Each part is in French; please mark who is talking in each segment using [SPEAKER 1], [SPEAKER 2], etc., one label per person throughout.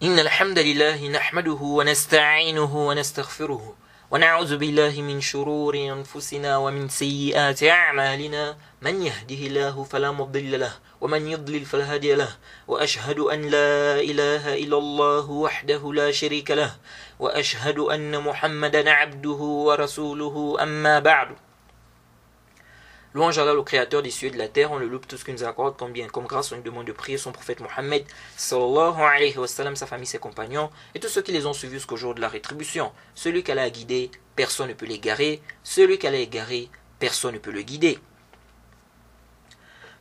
[SPEAKER 1] إن الحمد لله نحمده ونستعينه ونستغفره ونعوذ بالله من شرور أنفسنا ومن سيئات أعمالنا من يهده الله فلا مضل له ومن يضلل فلا هادي له وأشهد أن لا إله إلا الله وحده لا شريك له وأشهد أن محمدا عبده ورسوله أما بعد. Louange à Allah, le créateur des cieux et de la terre, on le loue pour tout ce qu'il nous accorde comme bien, comme grâce, on lui demande de prier son prophète Mohammed, sallallahu alayhi wa sallam, sa famille, ses compagnons, et tous ceux qui les ont suivis jusqu'au jour de la rétribution. Celui qu'Allah a guidé, personne ne peut l'égarer. Celui qu'Allah a égaré, personne ne peut le guider.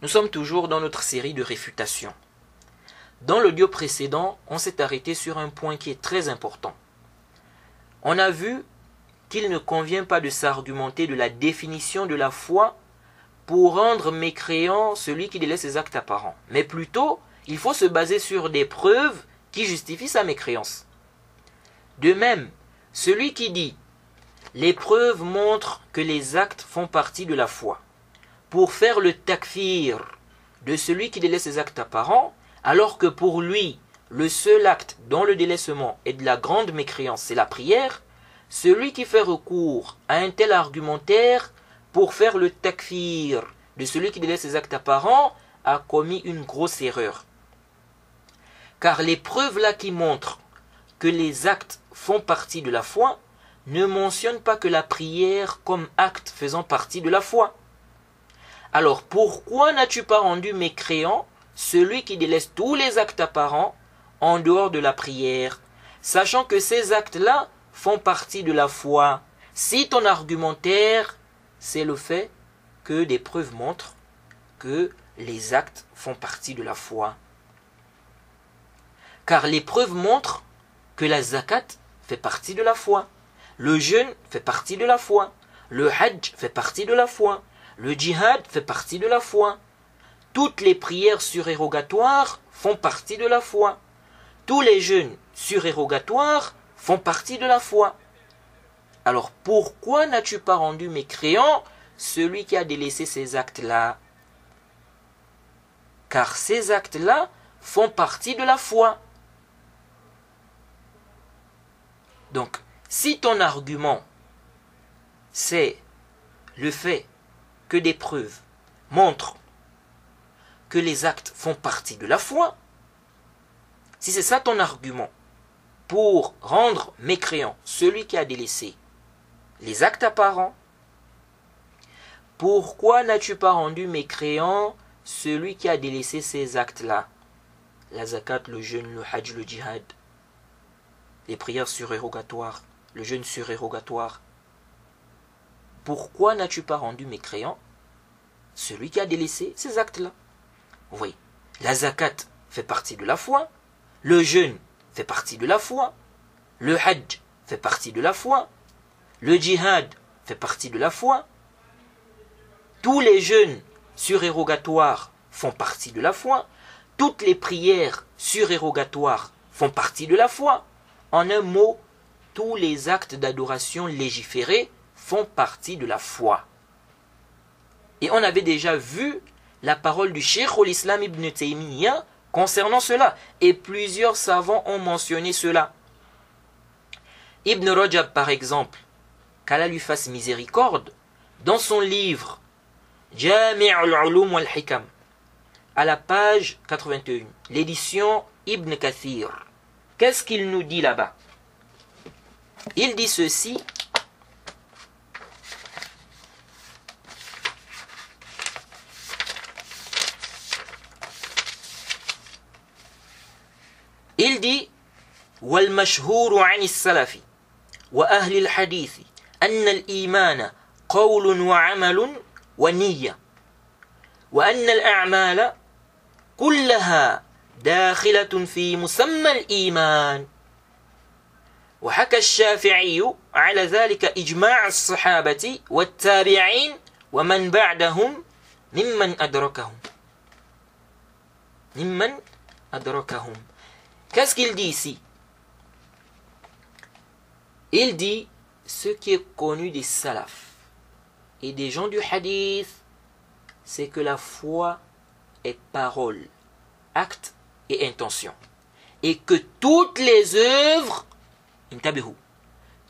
[SPEAKER 1] Nous sommes toujours dans notre série de réfutations. Dans l'audio précédent, on s'est arrêté sur un point qui est très important. On a vu qu'il ne convient pas de s'argumenter de la définition de la foi pour rendre mécréant celui qui délaisse ses actes apparents. Mais plutôt, il faut se baser sur des preuves qui justifient sa mécréance. De même, celui qui dit « les preuves montrent que les actes font partie de la foi » pour faire le takfir de celui qui délaisse ses actes apparents, alors que pour lui, le seul acte dont le délaissement est de la grande mécréance, c'est la prière, celui qui fait recours à un tel argumentaire pour faire le takfir de celui qui délaisse ses actes apparents a commis une grosse erreur. Car les preuves là qui montrent que les actes font partie de la foi ne mentionnent pas que la prière comme acte faisant partie de la foi. Alors pourquoi n'as-tu pas rendu mécréant celui qui délaisse tous les actes apparents en dehors de la prière, sachant que ces actes-là font partie de la foi, si ton argumentaire c'est le fait que des preuves montrent que les actes font partie de la foi. Car les preuves montrent que la zakat fait partie de la foi, le jeûne fait partie de la foi, le hajj fait partie de la foi, le djihad fait partie de la foi, toutes les prières surérogatoires font partie de la foi, tous les jeûnes surérogatoires font partie de la foi. Alors pourquoi n'as-tu pas rendu mécréant celui qui a délaissé ces actes-là? Car ces actes-là font partie de la foi. Donc, si ton argument, c'est le fait que des preuves montrent que les actes font partie de la foi, si c'est ça ton argument pour rendre mécréant celui qui a délaissé les actes apparents, pourquoi n'as-tu pas rendu mécréant celui qui a délaissé ces actes-là? La zakat, le jeûne, le hajj, le djihad, les prières surérogatoires, le jeûne surérogatoire. Pourquoi n'as-tu pas rendu mécréant celui qui a délaissé ces actes-là? Oui, la zakat fait partie de la foi, le jeûne fait partie de la foi, le hajj fait partie de la foi, le djihad fait partie de la foi, tous les jeûnes surérogatoires font partie de la foi, toutes les prières surérogatoires font partie de la foi. En un mot, tous les actes d'adoration légiférés font partie de la foi. Et on avait déjà vu la parole du Cheikh al-Islam ibn Taymiyyah concernant cela, et plusieurs savants ont mentionné cela. Ibn Rajab par exemple, qu'Allah lui fasse miséricorde, dans son livre Jami' al-Ulum wal-Hikam, à la page 81, l'édition Ibn Kathir, qu'est-ce qu'il nous dit là-bas? Il dit ceci: il dit وَالْمَشْهُورُ عَنِ السَّلَفِ وَأَهْلِ الْحَدِيثِ أَنَّ الْإِيمَانَ قَوْلٌ وَعَمَلٌ ونية وأن الأعمال كلها داخلة في مسمى الإيمان وحكى الشافعي على ذلك إجماع الصحابة والتابعين ومن بعدهم ممن أدركهم. Qu'est-ce qu'il dit ici? Il dit ce qui est connu des salafs et des gens du hadith, c'est que la foi est parole, acte et intention. et que toutes les œuvres,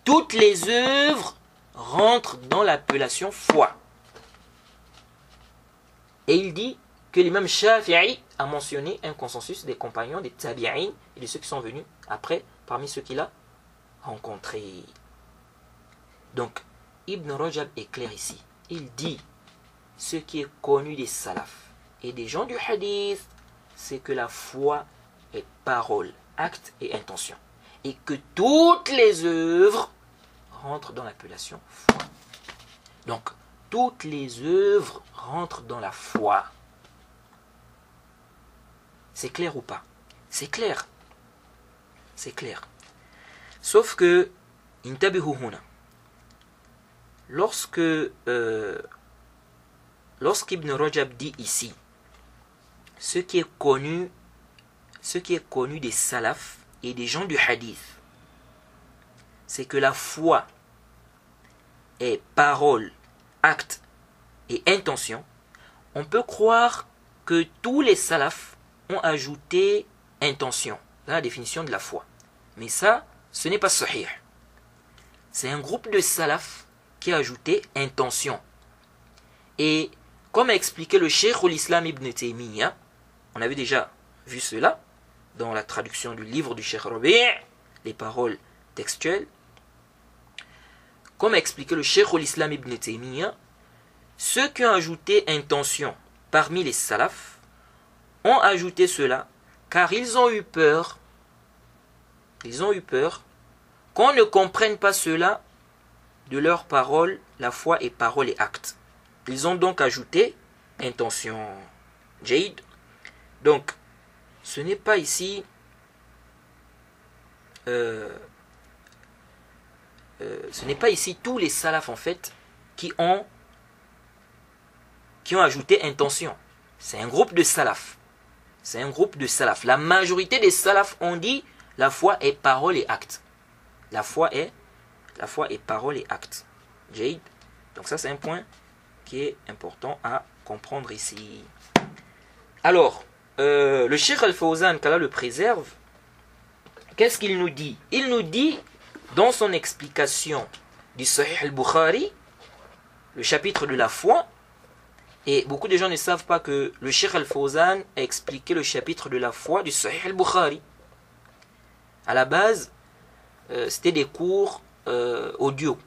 [SPEAKER 1] toutes les œuvres rentrent dans l'appellation foi. Et il dit que l'imam Shafi'i a mentionné un consensus des compagnons, des tabi'in et de ceux qui sont venus après, parmi ceux qu'il a rencontrés. Donc, Ibn Rajab est clair ici. Il dit, ce qui est connu des salafs et des gens du hadith, c'est que la foi est parole, acte et intention. Et que toutes les œuvres rentrent dans l'appellation foi. Donc, toutes les œuvres rentrent dans la foi. C'est clair ou pas? C'est clair. C'est clair. Sauf que, intabihu huna. Lorsqu'Ibn Rajab dit ici, ce qui est connu des salafs et des gens du hadith, c'est que la foi est parole, acte et intention, on peut croire que tous les salafs ont ajouté intention dans la définition de la foi. Mais ça, ce n'est pas sahih. C'est un groupe de salafs qui a ajouté intention. Et comme a expliqué le Cheikh l'Islam Ibn Taymiyyah, on avait déjà vu cela dans la traduction du livre du Cheikh Rabi', les paroles textuelles. Comme a expliqué le Cheikh l'Islam Ibn Taymiyyah, ceux qui ont ajouté intention parmi les salafs ont ajouté cela car ils ont eu peur qu'on ne comprenne pas cela de leurs paroles, la foi est parole et acte. Ils ont donc ajouté intention. Jaïd. Donc, ce n'est pas ici tous les salafs en fait qui ont ajouté intention. C'est un groupe de salafs. C'est un groupe de salafs. La majorité des salafs ont dit la foi est parole et acte. La foi est parole et acte. Jaïd. Donc ça c'est un point qui est important à comprendre ici. Alors, le Cheikh Al-Fawzan, qu'Allah le préserve, qu'est-ce qu'il nous dit? Il nous dit, dans son explication du Sahih al-Bukhari, le chapitre de la foi, et beaucoup de gens ne savent pas que le Cheikh Al-Fawzan a expliqué le chapitre de la foi du Sahih al-Bukhari. À la base, c'était des cours audio.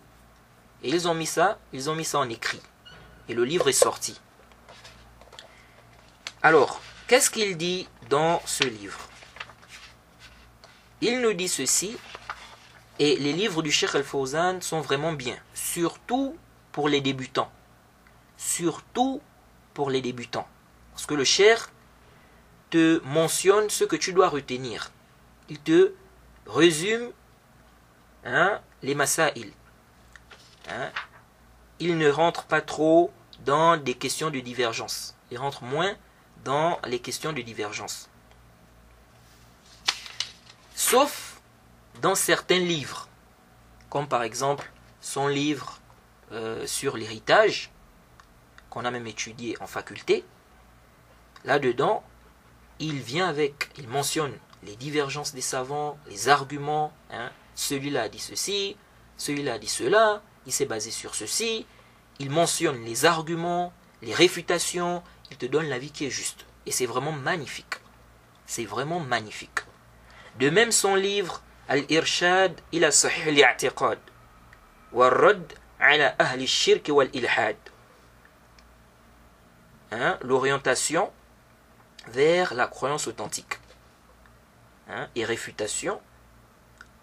[SPEAKER 1] Et ils ont mis ça en écrit. Et le livre est sorti. Alors, qu'est-ce qu'il dit dans ce livre? Il nous dit ceci, et les livres du Cheikh Al-Fawzan sont vraiment bien, surtout pour les débutants. Surtout pour les débutants. Parce que le Cheikh te mentionne ce que tu dois retenir. Il te résume les masaïl. Il ne rentre pas trop dans des questions de divergence. Il rentre moins dans les questions de divergence. Sauf dans certains livres, comme par exemple son livre sur l'héritage, qu'on a même étudié en faculté. Là-dedans, il mentionne les divergences des savants, les arguments. Celui-là a dit ceci, celui-là a dit cela, il s'est basé sur ceci. Il mentionne les arguments, les réfutations, il te donne l'avis qui est juste. Et c'est vraiment magnifique. C'est vraiment magnifique. De même son livre Al-Irshad ila Sahih al-I'tiqad wa Radd ala Ahli al-Shirk wal-Ilhad. L'orientation vers la croyance authentique. Et réfutation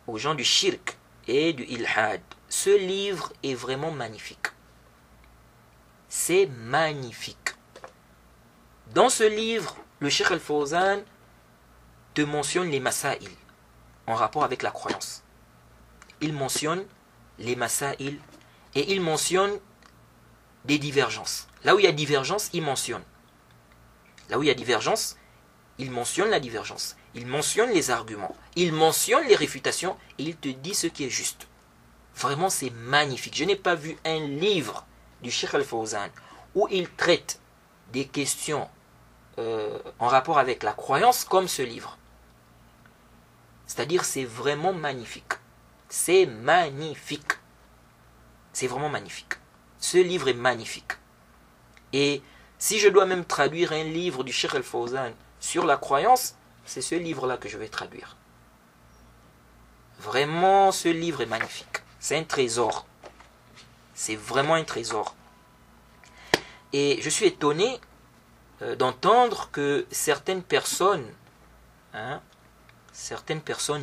[SPEAKER 1] aux gens du shirk et du ilhad. Ce livre est vraiment magnifique. C'est magnifique. Dans ce livre, le Cheikh Al-Fawzan te mentionne les masaïl en rapport avec la croyance. Il mentionne les masaïl et il mentionne des divergences. Là où il y a divergence, il mentionne. Là où il y a divergence, il mentionne la divergence. Il mentionne les arguments. Il mentionne les réfutations et il te dit ce qui est juste. Vraiment, c'est magnifique. Je n'ai pas vu un livre du Cheikh Al-Fawzan où il traite des questions en rapport avec la croyance comme ce livre. C'est-à-dire, c'est vraiment magnifique. C'est magnifique. C'est vraiment magnifique. Ce livre est magnifique. Et si je dois même traduire un livre du Cheikh Al-Fawzan sur la croyance, c'est ce livre-là que je vais traduire. Vraiment, ce livre est magnifique. C'est un trésor. C'est vraiment un trésor. Et je suis étonné d'entendre que certaines personnes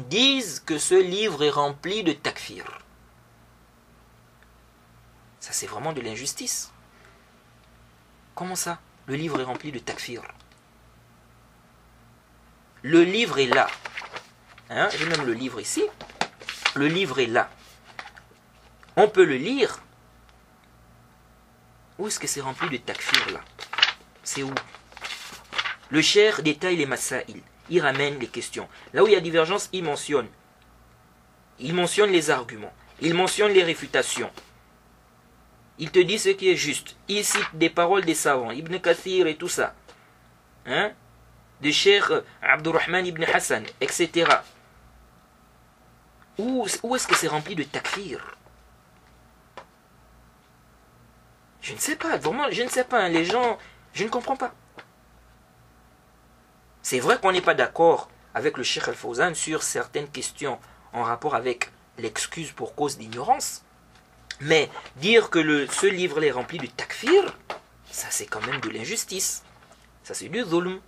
[SPEAKER 1] disent que ce livre est rempli de takfir. Ça, c'est vraiment de l'injustice. Comment ça? Le livre est rempli de takfir. Le livre est là. J'ai même le livre ici. Le livre est là. On peut le lire. Où est-ce que c'est rempli de takfir là? C'est où? Le cheikh détaille les masaïl. Il ramène les questions. Là où il y a divergence, il mentionne. Il mentionne les arguments. Il mentionne les réfutations. Il te dit ce qui est juste. Il cite des paroles des savants. Ibn Kathir et tout ça. De Cheikh Abdurrahman ibn Hassan, etc. Où est-ce que c'est rempli de takfir? Je ne sais pas, vraiment, je ne sais pas. Les gens, je ne comprends pas. C'est vrai qu'on n'est pas d'accord avec le Cheikh Al-Fawzan sur certaines questions en rapport avec l'excuse pour cause d'ignorance. Mais dire que ce livre-là est rempli de takfir, ça c'est quand même de l'injustice. Ça c'est du zulm.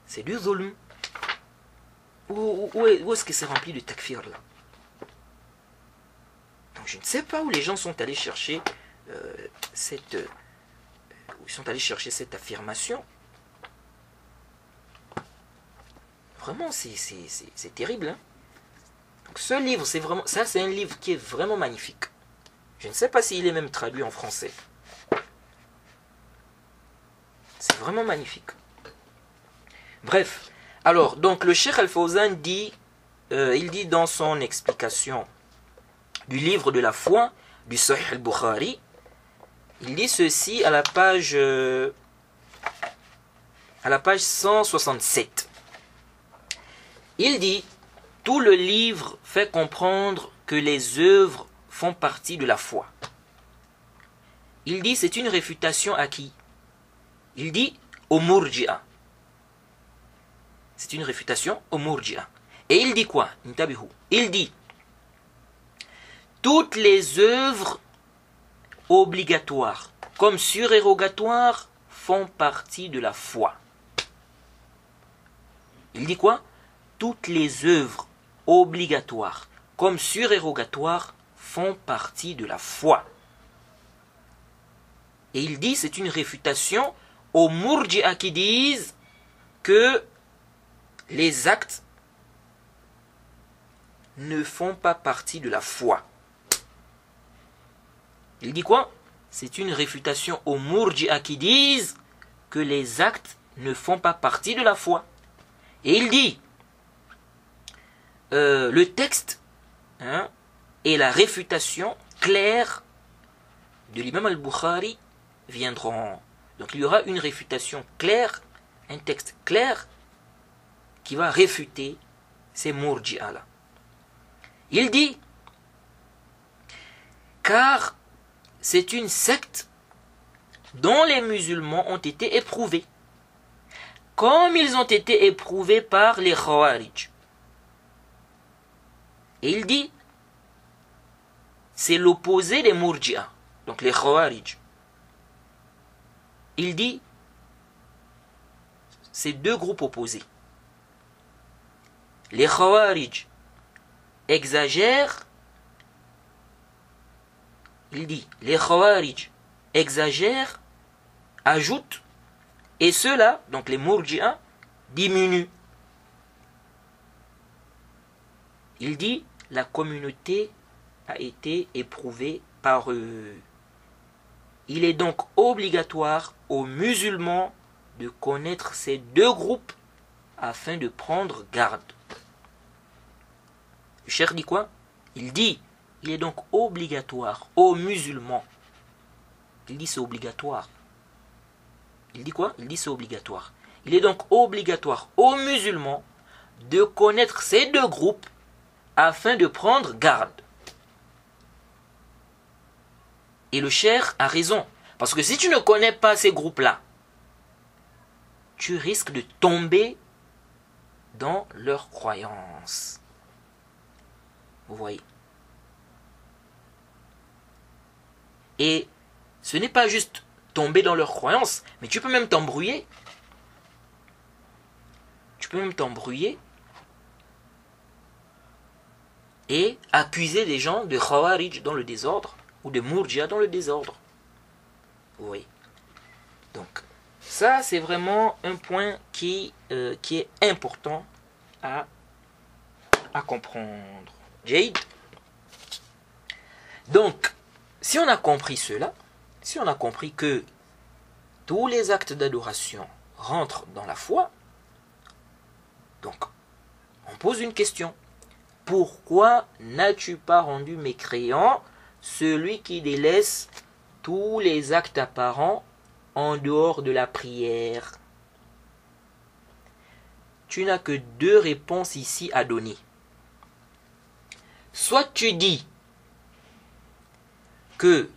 [SPEAKER 1] C'est du zulm. Où est-ce que c'est rempli de takfir là? Donc je ne sais pas où les gens sont allés chercher cette affirmation. Vraiment, c'est terrible. Donc ce livre, c'est un livre qui est vraiment magnifique. Je ne sais pas s'il est même traduit en français. C'est vraiment magnifique. Bref, alors, donc le Cheikh Al-Fawzan dit, il dit dans son explication du livre de la foi, du Sahih al-Bukhari, il dit ceci à la page 167. Il dit, tout le livre fait comprendre que les œuvres font partie de la foi. Il dit, c'est une réfutation à qui? Il dit, aux Murji'a. C'est une réfutation aux Murji'a. Et il dit quoi? Il dit, toutes les œuvres obligatoires comme surérogatoires font partie de la foi. Il dit quoi? Toutes les œuvres obligatoires comme surérogatoires font partie de la foi. Et il dit, c'est une réfutation aux Murji'a qui disent que les actes ne font pas partie de la foi. Il dit quoi? C'est une réfutation aux Murji'a qui disent que les actes ne font pas partie de la foi. Et il dit, le texte et la réfutation claire de l'imam al-Bukhari viendront. Donc il y aura une réfutation claire, un texte clair qui va réfuter ces Murji'a là. Il dit, car c'est une secte dont les musulmans ont été éprouvés, comme ils ont été éprouvés par les Khawarij. Et il dit, c'est l'opposé des Murji'a, donc les Khawarij. Il dit, c'est deux groupes opposés. Les Khawarij exagèrent. Il dit, les Khawarij exagèrent, ajoutent, et ceux-là, donc les Murji'a, diminuent. Il dit, la communauté a été éprouvée par eux. Il est donc obligatoire aux musulmans de connaître ces deux groupes afin de prendre garde. Le cheikh dit quoi? Il dit, il est donc obligatoire aux musulmans. Il dit c'est obligatoire. Il dit quoi? Il dit c'est obligatoire. Il est donc obligatoire aux musulmans de connaître ces deux groupes afin de prendre garde. Et le cheikh a raison. Parce que si tu ne connais pas ces groupes-là, tu risques de tomber dans leurs croyances. Vous voyez. Et ce n'est pas juste tomber dans leurs croyances, mais tu peux même t'embrouiller. Tu peux même t'embrouiller et accuser des gens de Khawarij dans le désordre ou de Murjia dans le désordre. Oui. Donc, ça, c'est vraiment un point qui est important à comprendre. Jade. Donc, si on a compris cela, si on a compris que tous les actes d'adoration rentrent dans la foi, donc, on pose une question. Pourquoi n'as-tu pas rendu mécréant celui qui délaisse tous les actes apparents en dehors de la prière? Tu n'as que deux réponses ici à donner. Soit tu dis que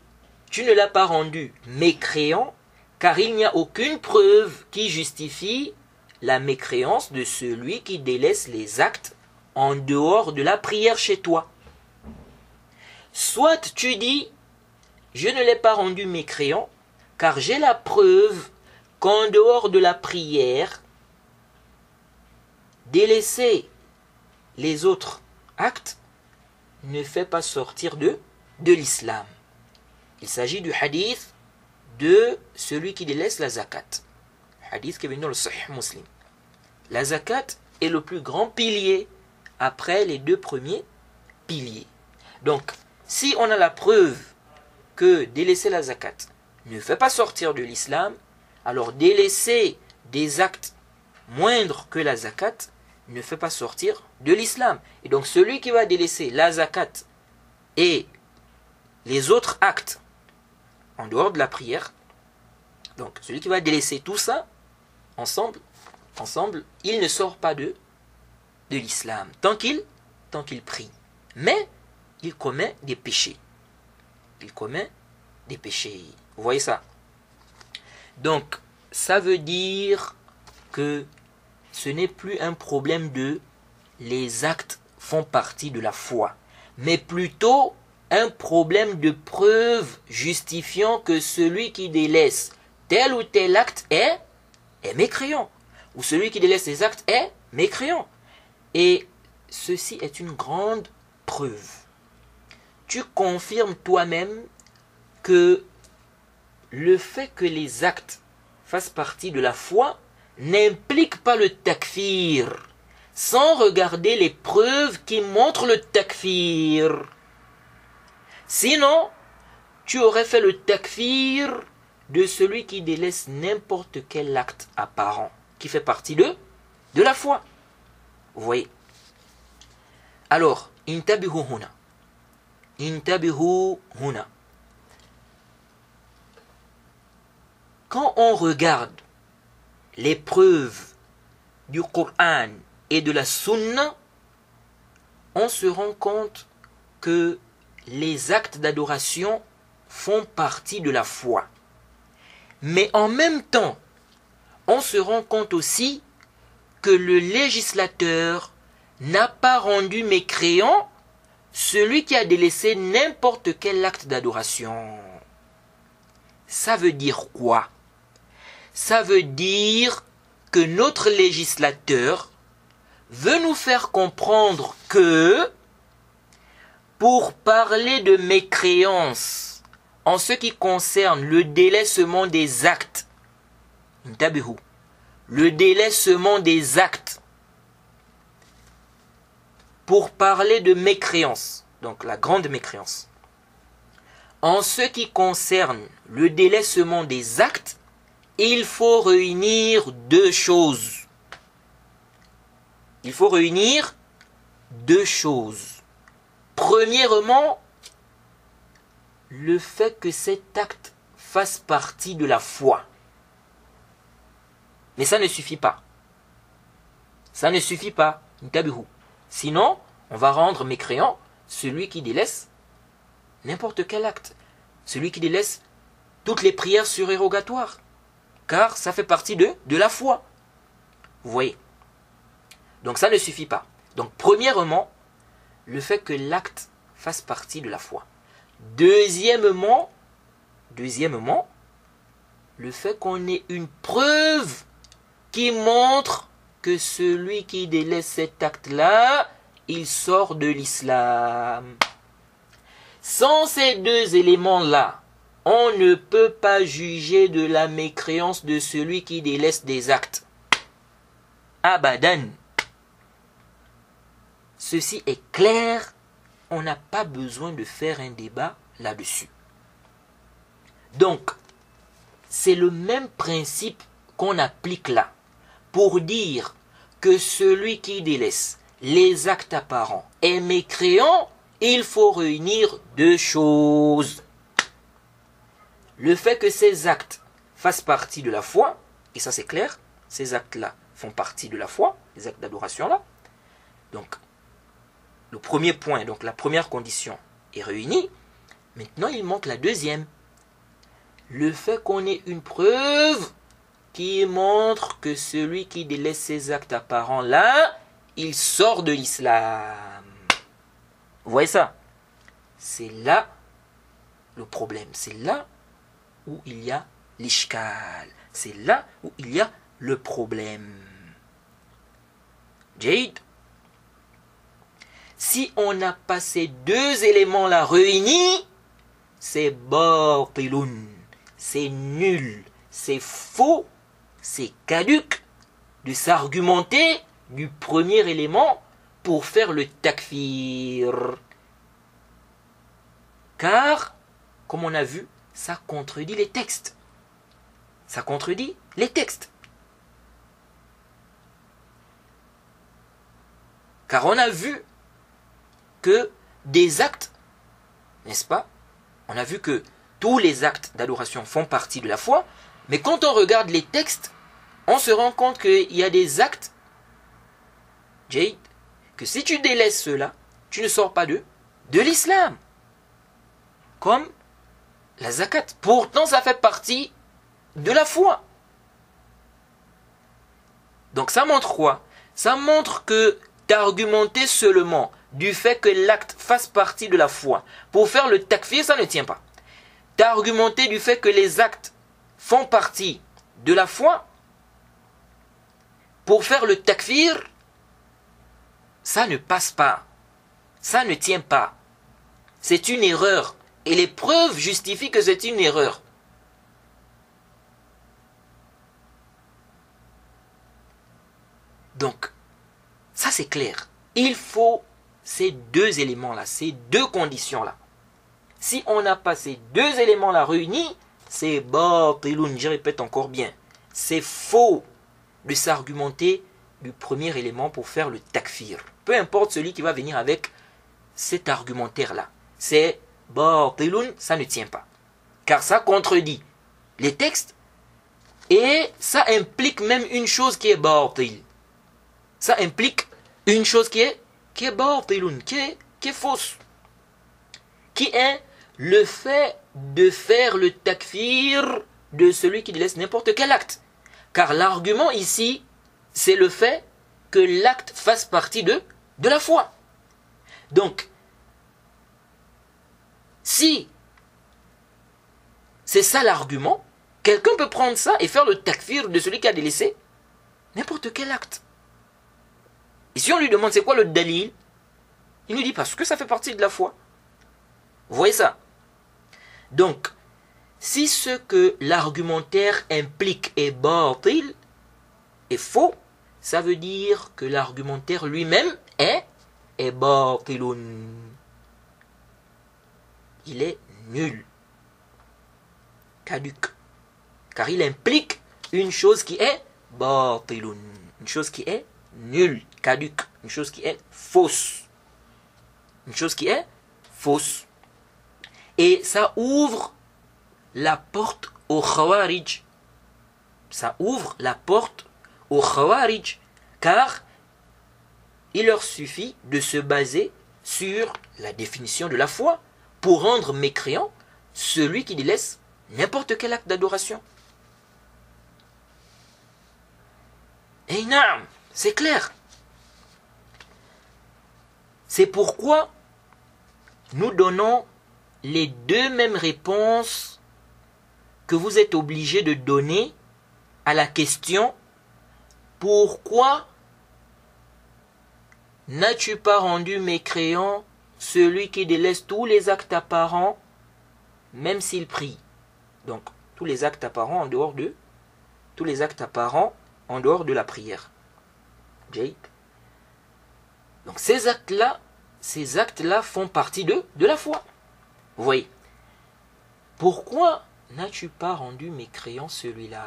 [SPEAKER 1] tu ne l'as pas rendu mécréant, car il n'y a aucune preuve qui justifie la mécréance de celui qui délaisse les actes en dehors de la prière chez toi. Soit tu dis, je ne l'ai pas rendu mécréant, car j'ai la preuve qu'en dehors de la prière, délaisser les autres actes ne fait pas sortir de l'islam. Il s'agit du hadith de celui qui délaisse la zakat. Hadith qui est venu dans le Sahih Muslim. La zakat est le plus grand pilier après les deux premiers piliers. Donc, si on a la preuve que délaisser la zakat ne fait pas sortir de l'islam, alors délaisser des actes moindres que la zakat ne fait pas sortir de l'islam. Et donc, celui qui va délaisser la zakat et les autres actes en dehors de la prière, donc celui qui va délaisser tout ça, ensemble, il ne sort pas de l'islam, tant qu'il prie. Mais il commet des péchés. Il commet des péchés. Vous voyez ça? Donc, ça veut dire que ce n'est plus un problème de les actes font partie de la foi, mais plutôt un problème de preuve justifiant que celui qui délaisse tel ou tel acte est mécréant, ou celui qui délaisse les actes est mécréant. Et ceci est une grande preuve. Tu confirmes toi-même que le fait que les actes fassent partie de la foi n'implique pas le takfir, sans regarder les preuves qui montrent le takfir. Sinon, tu aurais fait le takfir de celui qui délaisse n'importe quel acte apparent, qui fait partie de la foi. Vous voyez? Alors, intabihu huna. Intabihu huna. Quand on regarde les preuves du Coran et de la Sunna, on se rend compte que les actes d'adoration font partie de la foi. Mais en même temps, on se rend compte aussi que le législateur n'a pas rendu mécréant celui qui a délaissé n'importe quel acte d'adoration. Ça veut dire quoi? Ça veut dire que notre législateur veut nous faire comprendre que pour parler de mécréance en ce qui concerne le délaissement des actes, le délaissement des actes, pour parler de mécréance, donc la grande mécréance, en ce qui concerne le délaissement des actes, il faut réunir deux choses. Il faut réunir deux choses. Premièrement, le fait que cet acte fasse partie de la foi. Mais ça ne suffit pas. Ça ne suffit pas. Sinon, on va rendre mécréant celui qui délaisse n'importe quel acte. Celui qui délaisse toutes les prières surérogatoires. Car ça fait partie de la foi. Vous voyez. Donc ça ne suffit pas. Donc premièrement, le fait que l'acte fasse partie de la foi. Deuxièmement, le fait qu'on ait une preuve qui montre que celui qui délaisse cet acte-là, il sort de l'islam. Sans ces deux éléments-là, on ne peut pas juger de la mécréance de celui qui délaisse des actes. Abadan. Ceci est clair, on n'a pas besoin de faire un débat là-dessus. Donc, c'est le même principe qu'on applique là, pour dire que celui qui délaisse les actes apparents est mécréant, il faut réunir deux choses. Le fait que ces actes fassent partie de la foi, et ça c'est clair, ces actes-là font partie de la foi, les actes d'adoration-là. Donc, le premier point, donc la première condition est réunie. Maintenant, il manque la deuxième. Le fait qu'on ait une preuve qui montre que celui qui délaisse ces actes apparents-là, il sort de l'islam. Vous voyez ça? C'est là le problème. C'est là où il y a l'ishkal. C'est là où il y a le problème. Jade. Si on n'a pas ces deux éléments-là réunis, c'est batilun, c'est nul, c'est faux, c'est caduc de s'argumenter du premier élément pour faire le takfir. Car, comme on a vu, ça contredit les textes. Ça contredit les textes. Car on a vu que des actes, n'est-ce pas? On a vu que tous les actes d'adoration font partie de la foi, mais quand on regarde les textes, on se rend compte qu'il y a des actes, Jade, que si tu délaisses ceux-là, tu ne sors pas de l'islam. Comme la zakat. Pourtant, ça fait partie de la foi. Donc ça montre quoi? Ça montre que d'argumenter seulement du fait que l'acte fasse partie de la foi pour faire le takfir, ça ne tient pas. D'argumenter du fait que les actes font partie de la foi pour faire le takfir, ça ne passe pas. Ça ne tient pas. C'est une erreur. Et les preuves justifient que c'est une erreur. Donc, ça c'est clair. Il faut ces deux éléments-là, ces deux conditions-là. Si on n'a pas ces deux éléments-là réunis, c'est batilun, je répète encore bien. C'est faux de s'argumenter du premier élément pour faire le takfir. Peu importe celui qui va venir avec cet argumentaire-là. C'est batilun, ça ne tient pas. Car ça contredit les textes et ça implique même une chose qui est batil. Ça implique une chose qui est batilun, qui est fausse. Qui est le fait de faire le takfir de celui qui laisse n'importe quel acte. Car l'argument ici, c'est le fait que l'acte fasse partie de la foi. Donc, si c'est ça l'argument, quelqu'un peut prendre ça et faire le takfir de celui qui a délaissé n'importe quel acte. Et si on lui demande c'est quoi le dalil, il nous dit parce que ça fait partie de la foi. Vous voyez ça? Donc, si ce que l'argumentaire implique est batil, est faux, ça veut dire que l'argumentaire lui-même est batilun. Il est nul, caduc, car il implique une chose qui est batilun, une chose qui est nulle, caduc, une chose qui est fausse, une chose qui est fausse. Et ça ouvre la porte au khawarij. Ça ouvre la porte au khawarij, car il leur suffit de se baser sur la définition de la foi pour rendre mécréant celui qui délaisse n'importe quel acte d'adoration. Et naam, c'est clair. C'est pourquoi nous donnons les deux mêmes réponses que vous êtes obligés de donner à la question « Pourquoi n'as-tu pas rendu mécréant celui qui délaisse tous les actes apparents, même s'il prie ?» Donc, tous les actes apparents en dehors de la prière. Jade. Donc, ces actes-là font partie de la foi. Vous voyez. Pourquoi n'as-tu pas rendu mécréant celui-là?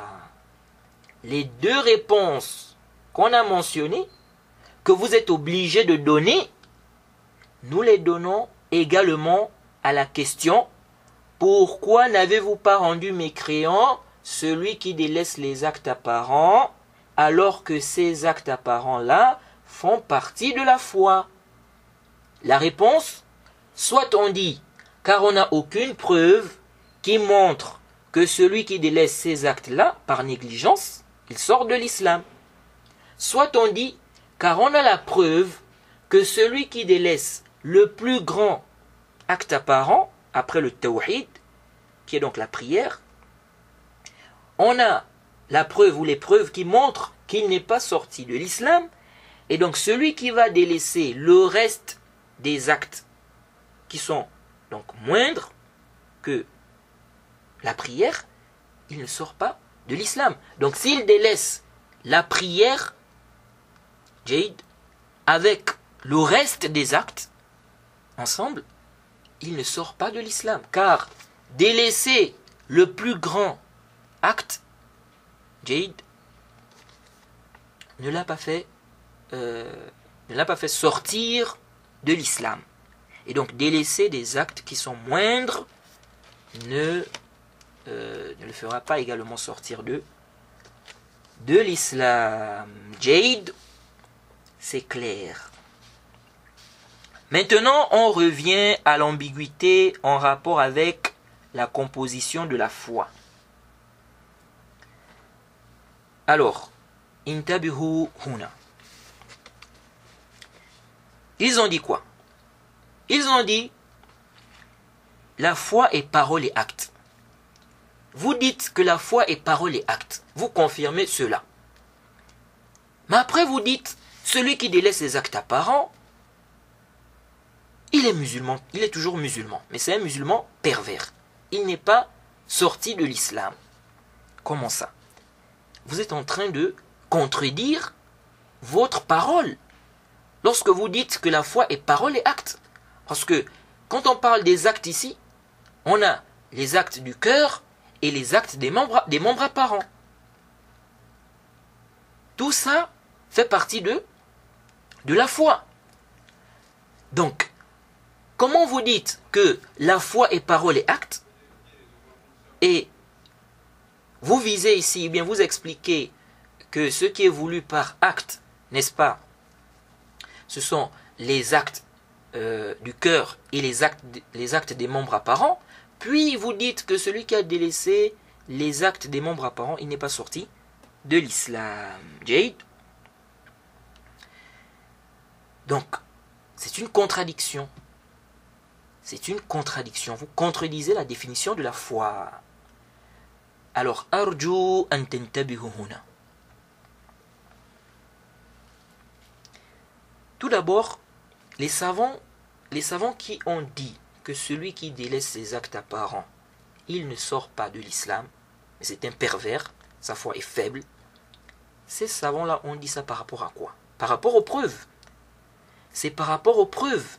[SPEAKER 1] Les deux réponses qu'on a mentionnées, que vous êtes obligés de donner, nous les donnons également à la question « Pourquoi n'avez-vous pas rendu mécréant celui qui délaisse les actes apparents, alors que ces actes apparents-là font partie de la foi ?» La réponse, soit on dit « Car on n'a aucune preuve qui montre que celui qui délaisse ces actes-là, par négligence, il sort de l'islam. » Soit on dit « Car on a la preuve que celui qui délaisse le plus grand acte apparent, après le tawhid, qui est donc la prière, on a la preuve ou les preuves qui montrent qu'il n'est pas sorti de l'islam, et donc celui qui va délaisser le reste des actes qui sont donc moindres que la prière, il ne sort pas de l'islam. Donc s'il délaisse la prière, Jade, avec le reste des actes, ensemble, il ne sort pas de l'islam. Car délaisser le plus grand acte, Jade, ne l'a pas fait sortir de l'islam. Et donc délaisser des actes qui sont moindres ne le fera pas également sortir de l'islam. Jade, c'est clair. Maintenant, on revient à l'ambiguïté en rapport avec la composition de la foi. Alors, intabihu huna. Ils ont dit quoi? Ils ont dit la foi est parole et acte. Vous dites que la foi est parole et acte. Vous confirmez cela. Mais après vous dites celui qui délaisse les actes apparents, il est musulman, il est toujours musulman, mais c'est un musulman pervers. Il n'est pas sorti de l'islam. Comment ça? Vous êtes en train de contredire votre parole lorsque vous dites que la foi est parole et acte. Parce que quand on parle des actes ici, on a les actes du cœur et les actes des membres apparents. Tout ça fait partie de la foi. Donc, comment vous dites que la foi est parole et acte, et vous visez ici, bien vous expliquez que ce qui est voulu par acte, n'est-ce pas, ce sont les actes du cœur et les actes des membres apparents, puis vous dites que celui qui a délaissé les actes des membres apparents, il n'est pas sorti de l'islam. Jade. Donc, c'est une contradiction. C'est une contradiction. Vous contredisez la définition de la foi. Alors, arju an tantabihu huna. Tout d'abord, les savants qui ont dit que celui qui délaisse ses actes apparents, il ne sort pas de l'islam, mais c'est un pervers, sa foi est faible. Ces savants-là ont dit ça par rapport à quoi? Par rapport aux preuves. C'est par rapport aux preuves.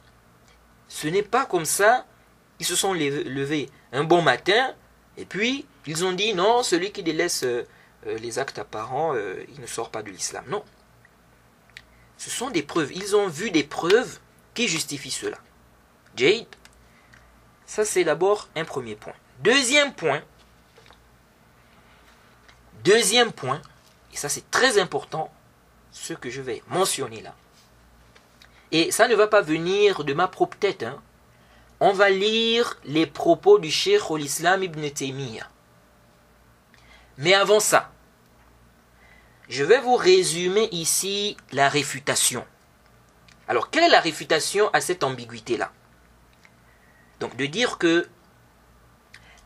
[SPEAKER 1] Ce n'est pas comme ça, ils se sont levés un bon matin, et puis ils ont dit non, celui qui délaisse les actes apparents, il ne sort pas de l'islam. Non. Ce sont des preuves. Ils ont vu des preuves qui justifient cela. Jade, ça c'est d'abord un premier point. Deuxième point, et ça c'est très important, ce que je vais mentionner là. Et ça ne va pas venir de ma propre tête. Hein. On va lire les propos du Cheikh al-Islam Ibn Taymiyyah. Mais avant ça, je vais vous résumer ici la réfutation. Alors, quelle est la réfutation à cette ambiguïté-là? Donc, de dire que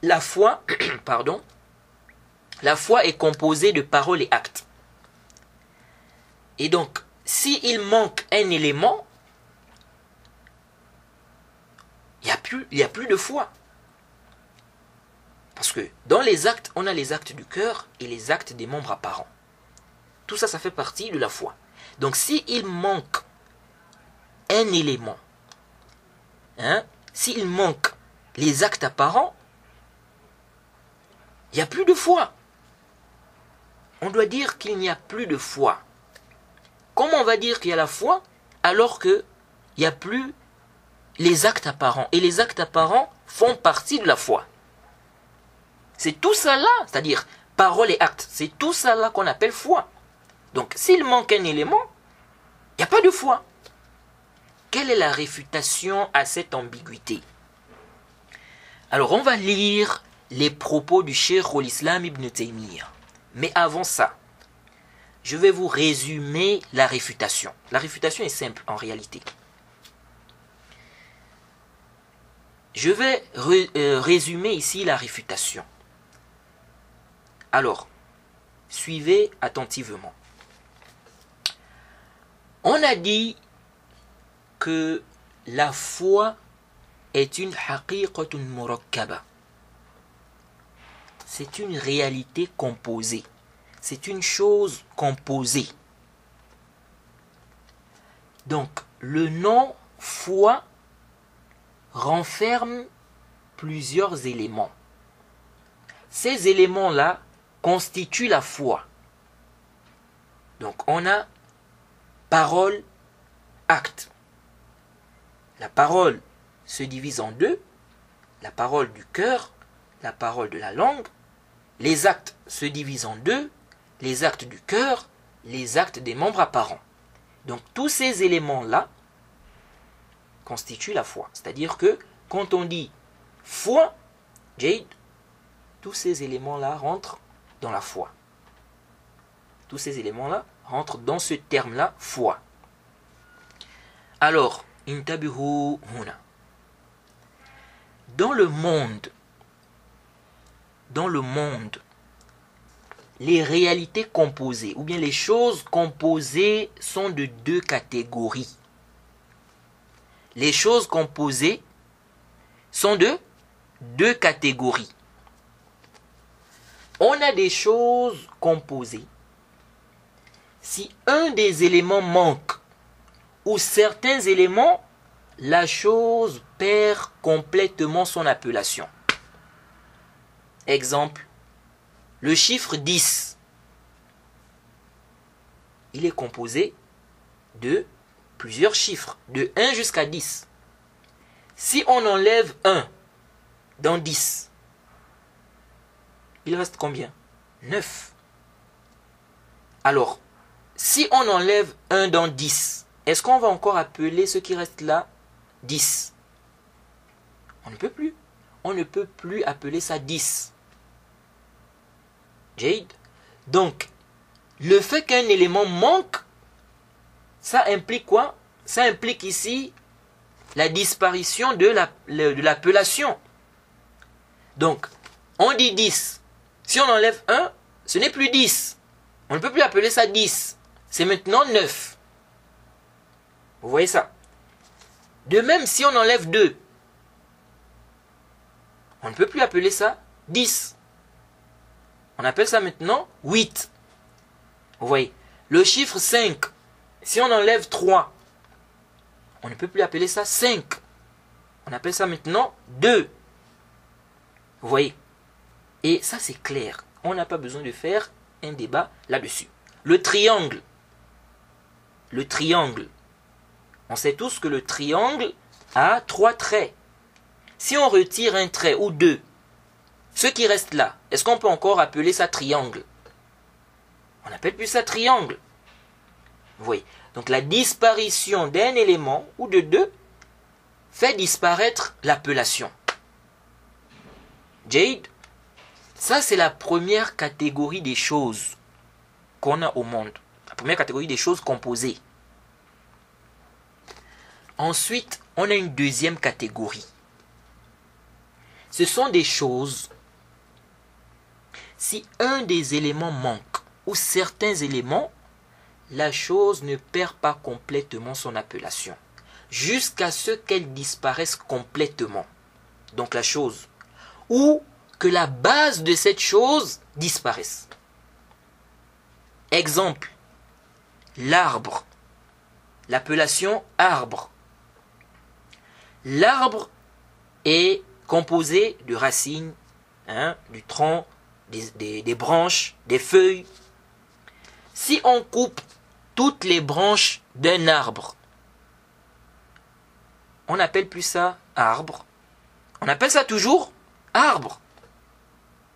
[SPEAKER 1] la foi, pardon, la foi est composée de paroles et actes. Et donc, s'il manque un élément, il n'y a plus de foi. Parce que dans les actes, on a les actes du cœur et les actes des membres apparents. Tout ça, ça fait partie de la foi. Donc, s'il manque un élément, hein, s'il manque les actes apparents, il n'y a plus de foi. On doit dire qu'il n'y a plus de foi. Comment on va dire qu'il y a la foi alors qu'il n'y a plus les actes apparents? Et les actes apparents font partie de la foi. C'est tout ça là, c'est-à-dire parole et acte, c'est tout ça là qu'on appelle foi. Donc s'il manque un élément, il n'y a pas de foi. Quelle est la réfutation à cette ambiguïté? Alors on va lire les propos du Cheikh al-Islam Ibn Taymiyyah. Mais avant ça, je vais vous résumer la réfutation. La réfutation est simple en réalité. Je vais résumer ici la réfutation. Alors, suivez attentivement. On a dit que la foi est une haqiqatun murakkaba. C'est une réalité composée. C'est une chose composée. Donc, le nom foi renferme plusieurs éléments. Ces éléments-là constituent la foi. Donc, on a parole, acte. La parole se divise en deux. La parole du cœur, la parole de la langue. Les actes se divisent en deux. Les actes du cœur, les actes des membres apparents. Donc tous ces éléments-là constituent la foi. C'est-à-dire que quand on dit foi, Jade, tous ces éléments-là rentrent dans la foi. Tous ces éléments-là rentrent dans ce terme-là, foi. Alors, intabihu huna. Dans le monde, les réalités composées, ou bien les choses composées sont de deux catégories. Les choses composées sont de deux catégories. On a des choses composées. Si un des éléments manque, ou certains éléments, la chose perd complètement son appellation. Exemple, le chiffre 10. Il est composé de plusieurs chiffres, de 1 jusqu'à 10. Si on enlève 1 dans 10, il reste combien? 9. Alors, si on enlève 1 dans 10, est-ce qu'on va encore appeler ce qui reste là 10? On ne peut plus. On ne peut plus appeler ça 10. Jade. Donc, le fait qu'un élément manque, ça implique quoi? Ça implique ici la disparition de l'appellation. Donc, on dit 10. Si on enlève 1, ce n'est plus 10. On ne peut plus appeler ça 10. C'est maintenant 9. Vous voyez ça? De même, si on enlève 2, on ne peut plus appeler ça 10. On appelle ça maintenant 8. Vous voyez? Le chiffre 5, si on enlève 3, on ne peut plus appeler ça 5. On appelle ça maintenant 2. Vous voyez? Et ça, c'est clair. On n'a pas besoin de faire un débat là-dessus. Le triangle. Le triangle. On sait tous que le triangle a 3 traits. Si on retire un trait ou 2, ce qui reste là, est-ce qu'on peut encore appeler ça triangle? On n'appelle plus ça triangle. Vous voyez. Donc la disparition d'un élément ou de deux fait disparaître l'appellation. Jade, ça c'est la première catégorie des choses qu'on a au monde. La première catégorie des choses composées. Ensuite, on a une deuxième catégorie. Ce sont des choses, si un des éléments manque, ou certains éléments, la chose ne perd pas complètement son appellation, jusqu'à ce qu'elle disparaisse complètement. Donc la chose. Ou que la base de cette chose disparaisse. Exemple, l'arbre. L'appellation arbre. L'arbre est composé de racines, du tronc, des branches, des feuilles. Si on coupe toutes les branches d'un arbre, on n'appelle plus ça arbre. On appelle ça toujours arbre.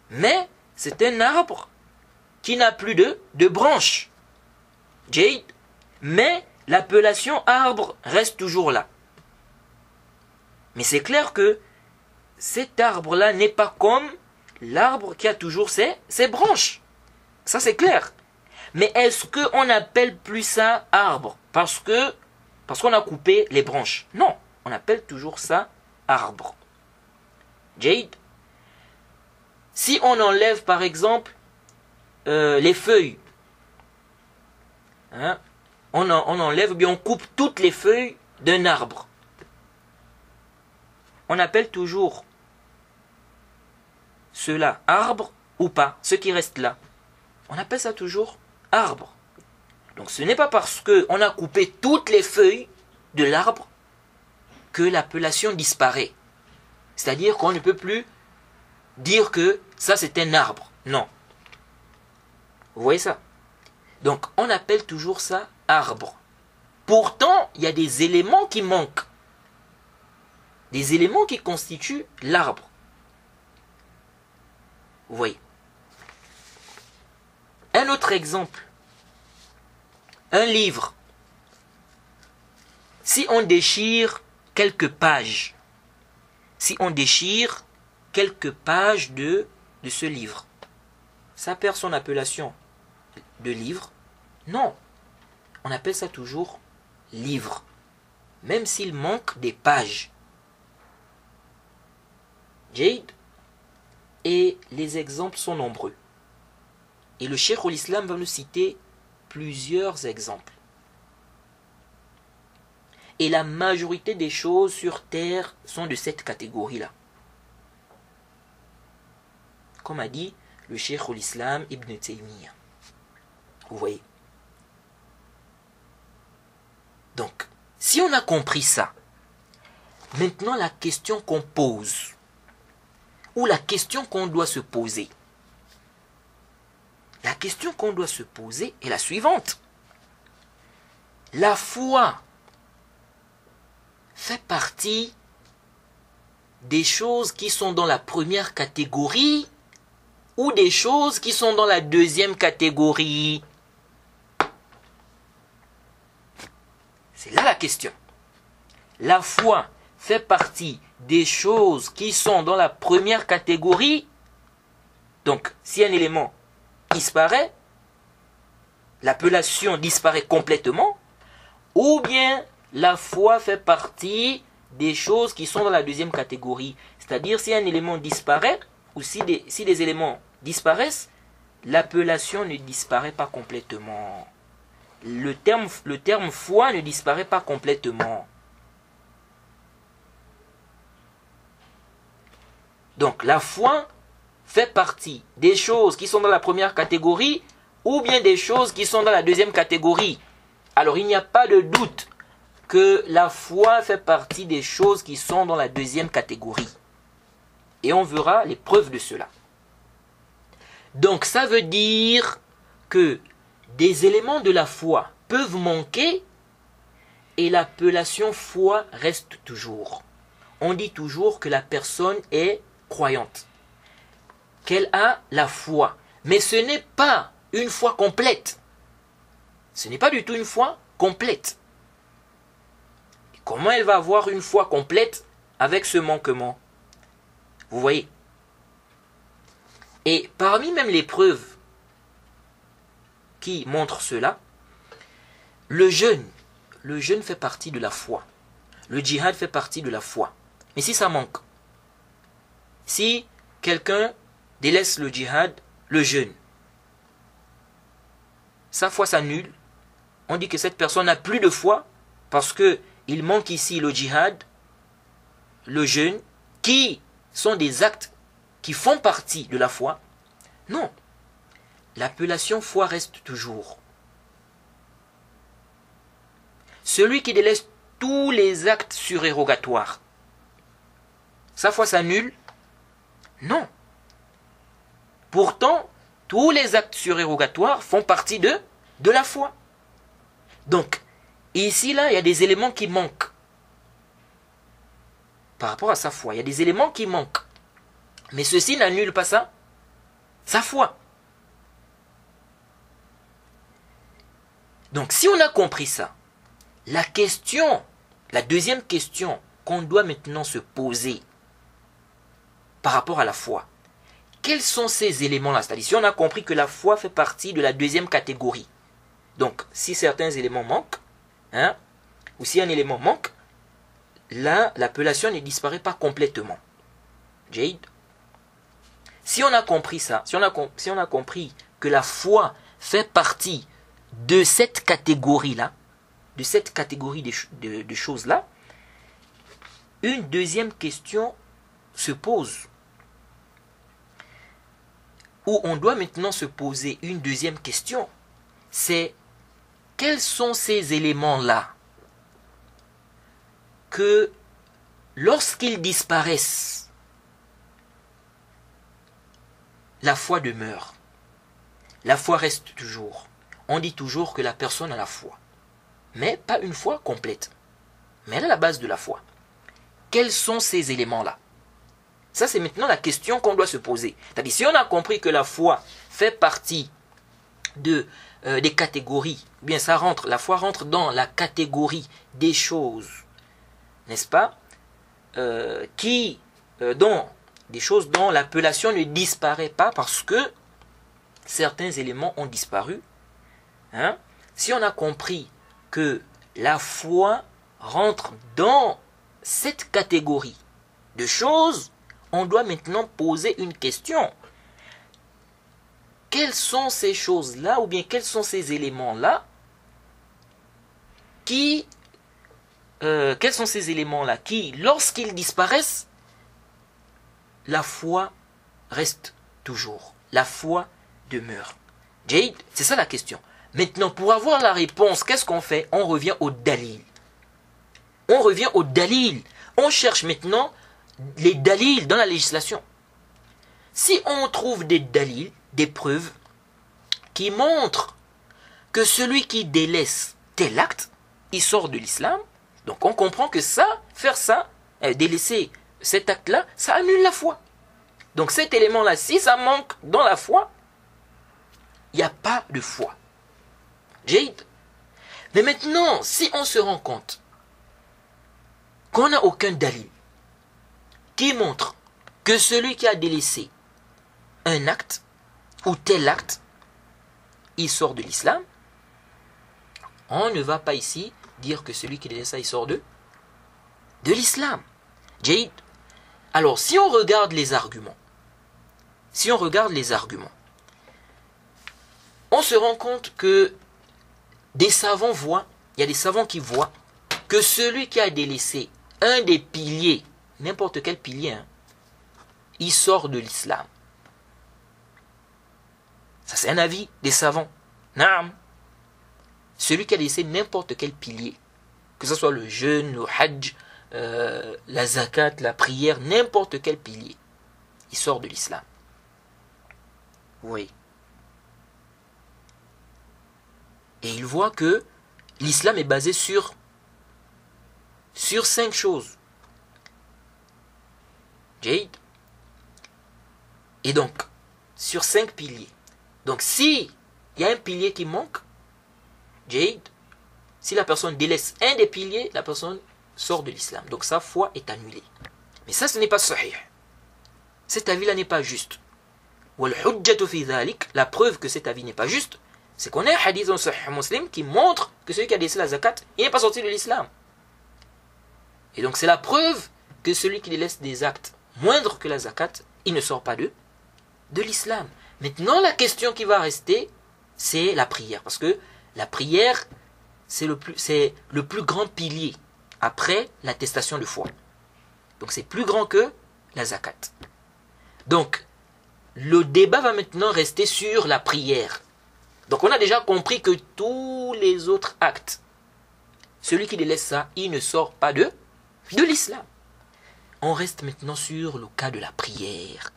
[SPEAKER 1] Mais c'est un arbre qui n'a plus de branches. Jade. Mais l'appellation arbre reste toujours là. Mais c'est clair que cet arbre-là n'est pas comme l'arbre qui a toujours ses branches. Ça c'est clair. Mais est-ce qu'on n'appelle plus ça arbre parce qu'on a coupé les branches? Non, on appelle toujours ça arbre. Jade. Si on enlève par exemple les feuilles, on enlève ou bien on coupe toutes les feuilles d'un arbre, on appelle toujours cela arbre ou pas, ce qui reste là. On appelle ça toujours arbre. Donc ce n'est pas parce qu'on a coupé toutes les feuilles de l'arbre que l'appellation disparaît. C'est-à-dire qu'on ne peut plus dire que ça c'est un arbre. Non. Vous voyez ça? Donc on appelle toujours ça arbre. Pourtant, il y a des éléments qui manquent. Des éléments qui constituent l'arbre. Vous voyez. Un autre exemple. Un livre. Si on déchire quelques pages, de ce livre, ça perd son appellation de livre? Non. On appelle ça toujours livre, même s'il manque des pages. Jade. Et les exemples sont nombreux. Et le Cheikh al-Islam va nous citer plusieurs exemples. Et la majorité des choses sur terre sont de cette catégorie-là. Comme a dit le Cheikh al-Islam Ibn Taymiyyah. Vous voyez. Donc, si on a compris ça, maintenant la question qu'on pose, ou la question qu'on doit se poser. La question qu'on doit se poser est la suivante. La foi fait partie des choses qui sont dans la première catégorie ou des choses qui sont dans la deuxième catégorie? C'est là la question. La foi fait partie des choses qui sont dans la première catégorie. Donc, si un élément disparaît, l'appellation disparaît complètement, ou bien la foi fait partie des choses qui sont dans la deuxième catégorie. C'est-à-dire, si un élément disparaît, ou si des éléments disparaissent, l'appellation ne disparaît pas complètement. Le terme foi ne disparaît pas complètement. Donc la foi fait partie des choses qui sont dans la première catégorie ou bien des choses qui sont dans la deuxième catégorie. Alors il n'y a pas de doute que la foi fait partie des choses qui sont dans la deuxième catégorie. Et on verra les preuves de cela. Donc ça veut dire que des éléments de la foi peuvent manquer et l'appellation foi reste toujours. On dit toujours que la personne est croyante, qu'elle a la foi. Mais ce n'est pas une foi complète. Ce n'est pas du tout une foi complète. Comment elle va avoir une foi complète avec ce manquement? Vous voyez? Et parmi même les preuves qui montrent cela, le jeûne fait partie de la foi. Le djihad fait partie de la foi. Mais si ça manque, si quelqu'un délaisse le djihad, le jeûne, sa foi s'annule. On dit que cette personne n'a plus de foi parce qu'il manque ici le djihad, le jeûne, qui sont des actes qui font partie de la foi. Non, l'appellation foi reste toujours. Celui qui délaisse tous les actes surérogatoires, sa foi s'annule? Non. Pourtant, tous les actes surérogatoires font partie de la foi. Donc, ici, là, il y a des éléments qui manquent. Par rapport à sa foi, il y a des éléments qui manquent. Mais ceci n'annule pas ça, sa foi. Donc, si on a compris ça, la deuxième question qu'on doit maintenant se poser par rapport à la foi, quels sont ces éléments-là? C'est-à-dire, si on a compris que la foi fait partie de la deuxième catégorie, donc si certains éléments manquent, ou si un élément manque, là, l'appellation ne disparaît pas complètement. Jade. Si on a compris ça, si on a compris que la foi fait partie de cette catégorie-là, de cette catégorie de choses-là, une deuxième question se pose. Où on doit maintenant se poser une deuxième question, c'est quels sont ces éléments-là que lorsqu'ils disparaissent, la foi demeure. La foi reste toujours. On dit toujours que la personne a la foi. Mais pas une foi complète. Mais elle a la base de la foi. Quels sont ces éléments-là? Ça, c'est maintenant la question qu'on doit se poser. C'est-à-dire, si on a compris que la foi fait partie des catégories, bien ça rentre, la foi rentre dans la catégorie des choses, n'est-ce pas, des choses dont l'appellation ne disparaît pas parce que certains éléments ont disparu. Si on a compris que la foi rentre dans cette catégorie de choses, on doit maintenant poser une question. Quelles sont ces choses-là, ou bien quels sont ces éléments-là qui, lorsqu'ils disparaissent, la foi reste toujours. La foi demeure. Jade, c'est ça la question. Maintenant, pour avoir la réponse, qu'est-ce qu'on fait? On revient au dalil. On cherche maintenant les dalils dans la législation. Si on trouve des dalils, des preuves qui montrent que celui qui délaisse tel acte, il sort de l'islam, donc on comprend que faire ça, délaisser cet acte-là, ça annule la foi. Donc cet élément-là, si ça manque dans la foi, il n'y a pas de foi. Jade. Mais maintenant, si on se rend compte qu'on n'a aucun dalil qui montre que celui qui a délaissé un acte ou tel acte, il sort de l'islam, on ne va pas ici dire que celui qui délaisse ça, il sort de l'islam. Jade. Alors, si on regarde les arguments, on se rend compte que il y a des savants qui voient que celui qui a délaissé un des piliers, n'importe quel pilier, il sort de l'islam. Ça, c'est un avis des savants. Naam. Celui qui a délaissé n'importe quel pilier, que ce soit le jeûne, le hajj, la zakat, la prière, n'importe quel pilier, il sort de l'islam. Oui. Et il voit que l'islam est basé sur 5 choses. Jade. Et donc, sur 5 piliers. Donc, si il y a un pilier qui manque, Jade, si la personne délaisse un des piliers, la personne sort de l'islam. Donc sa foi est annulée. Mais ça, ce n'est pas sahih. Cet avis-là n'est pas juste. La preuve que cet avis n'est pas juste, c'est qu'on a un hadith dans Sahih Muslim qui montre que celui qui a délaissé la zakat, il n'est pas sorti de l'islam. Et donc c'est la preuve que celui qui délaisse des actes moindres que la zakat, il ne sort pas de l'islam. Maintenant, la question qui va rester, c'est la prière. Parce que la prière, c'est le plus grand pilier après l'attestation de foi. Donc c'est plus grand que la zakat. Donc, le débat va maintenant rester sur la prière. Donc on a déjà compris que tous les autres actes, celui qui délaisse ça, il ne sort pas de l'islam. On reste maintenant sur le cas de la prière.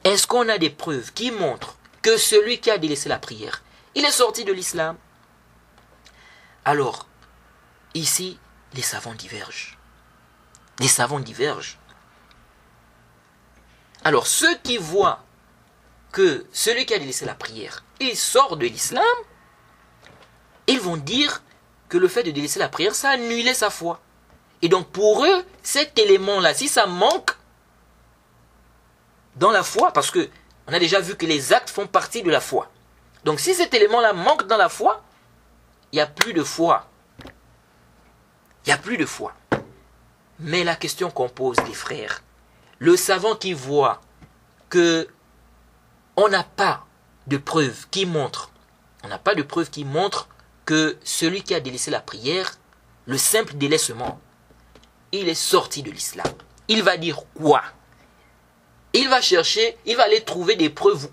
[SPEAKER 1] Est-ce qu'on a des preuves qui montrent que celui qui a délaissé la prière, il est sorti de l'islam? Alors, ici, les savants divergent. Les savants divergent. Alors, ceux qui voient que celui qui a délaissé la prière, il sort de l'islam, ils vont dire que le fait de délaisser la prière, ça annulait sa foi. Et donc pour eux, cet élément-là, si ça manque dans la foi, parce que on a déjà vu que les actes font partie de la foi. Donc si cet élément-là manque dans la foi, il n'y a plus de foi. Il n'y a plus de foi. Mais la question qu'on pose, les frères, le savant qui voit que on n'a pas de preuve qui montre, que celui qui a délaissé la prière, le simple délaissement, il est sorti de l'islam. Il va dire quoi? Il va chercher, il va aller trouver des preuves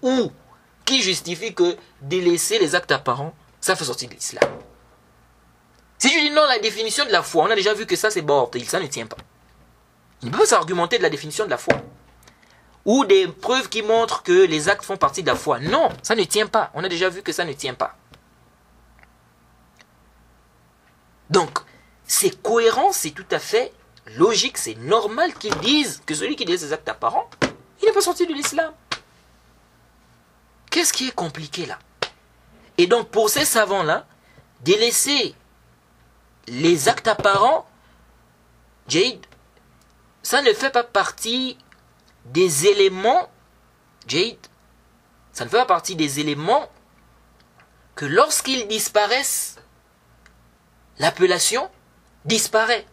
[SPEAKER 1] qui justifient que délaisser les actes apparents, ça fait sortir de l'islam. Si je dis non, la définition de la foi, on a déjà vu que ça c'est bordel, ça ne tient pas. Il ne peut pas s'argumenter de la définition de la foi. Ou des preuves qui montrent que les actes font partie de la foi. Non, ça ne tient pas. On a déjà vu que ça ne tient pas. Donc, c'est cohérent, c'est tout à fait logique, c'est normal qu'ils disent que celui qui délaisse les actes apparents, il n'est pas sorti de l'islam. Qu'est-ce qui est compliqué là? Et donc, pour ces savants-là, délaisser les actes apparents, Jade, ça ne fait pas partie des éléments, Jade, ça ne fait pas partie des éléments que lorsqu'ils disparaissent, l'appellation disparaît.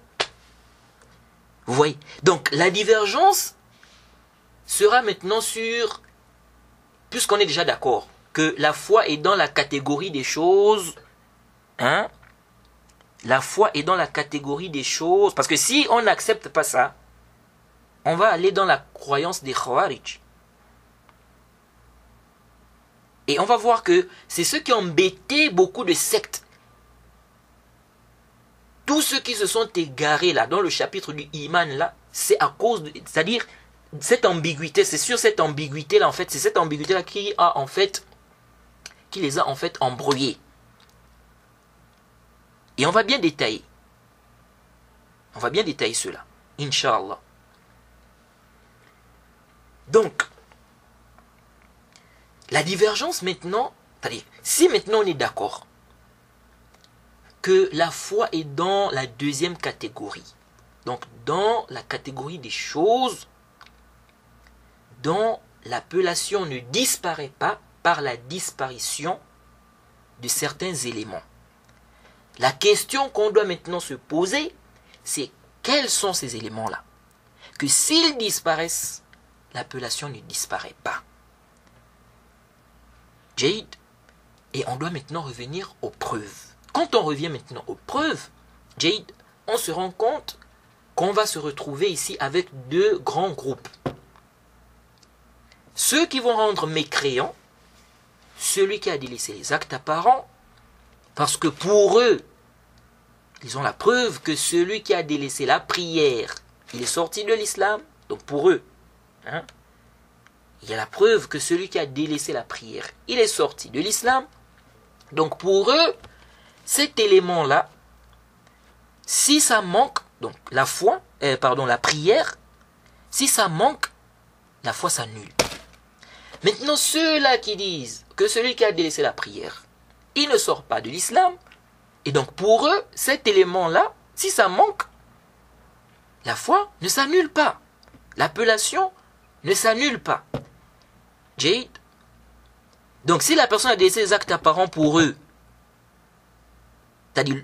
[SPEAKER 1] Vous voyez? Donc la divergence sera maintenant sur, puisqu'on est déjà d'accord que la foi est dans la catégorie des choses, la foi est dans la catégorie des choses, parce que si on n'accepte pas ça, on va aller dans la croyance des Khawarij. Et on va voir que c'est ce qui a embêté beaucoup de sectes. Tous ceux qui se sont égarés là, dans le chapitre du Iman là, c'est à cause de, c'est-à-dire cette ambiguïté, c'est sur cette ambiguïté là en fait, c'est cette ambiguïté là qui les a en fait embrouillés. Et on va bien détailler. On va bien détailler cela, Inch'Allah. Donc, la divergence maintenant, c'est-à-dire, si maintenant on est d'accord que la foi est dans la deuxième catégorie, donc dans la catégorie des choses dont l'appellation ne disparaît pas par la disparition de certains éléments. La question qu'on doit maintenant se poser, c'est quels sont ces éléments-là? Que s'ils disparaissent, l'appellation ne disparaît pas. Jade, et on doit maintenant revenir aux preuves. Quand on revient maintenant aux preuves, Jade, on se rend compte qu'on va se retrouver ici avec deux grands groupes. Ceux qui vont rendre mécréants, celui qui a délaissé les actes apparents, parce que pour eux, ils ont la preuve que celui qui a délaissé la prière, il est sorti de l'islam. Donc pour eux, il y a la preuve que celui qui a délaissé la prière, il est sorti de l'islam. Donc pour eux, cet élément-là, si ça manque, donc la prière, si ça manque, la foi s'annule. Maintenant, ceux-là qui disent que celui qui a délaissé la prière, il ne sort pas de l'islam. Et donc pour eux, cet élément-là, si ça manque, la foi ne s'annule pas. L'appellation ne s'annule pas. Jade. Donc si la personne a délaissé les actes apparents pour eux, c'est-à-dire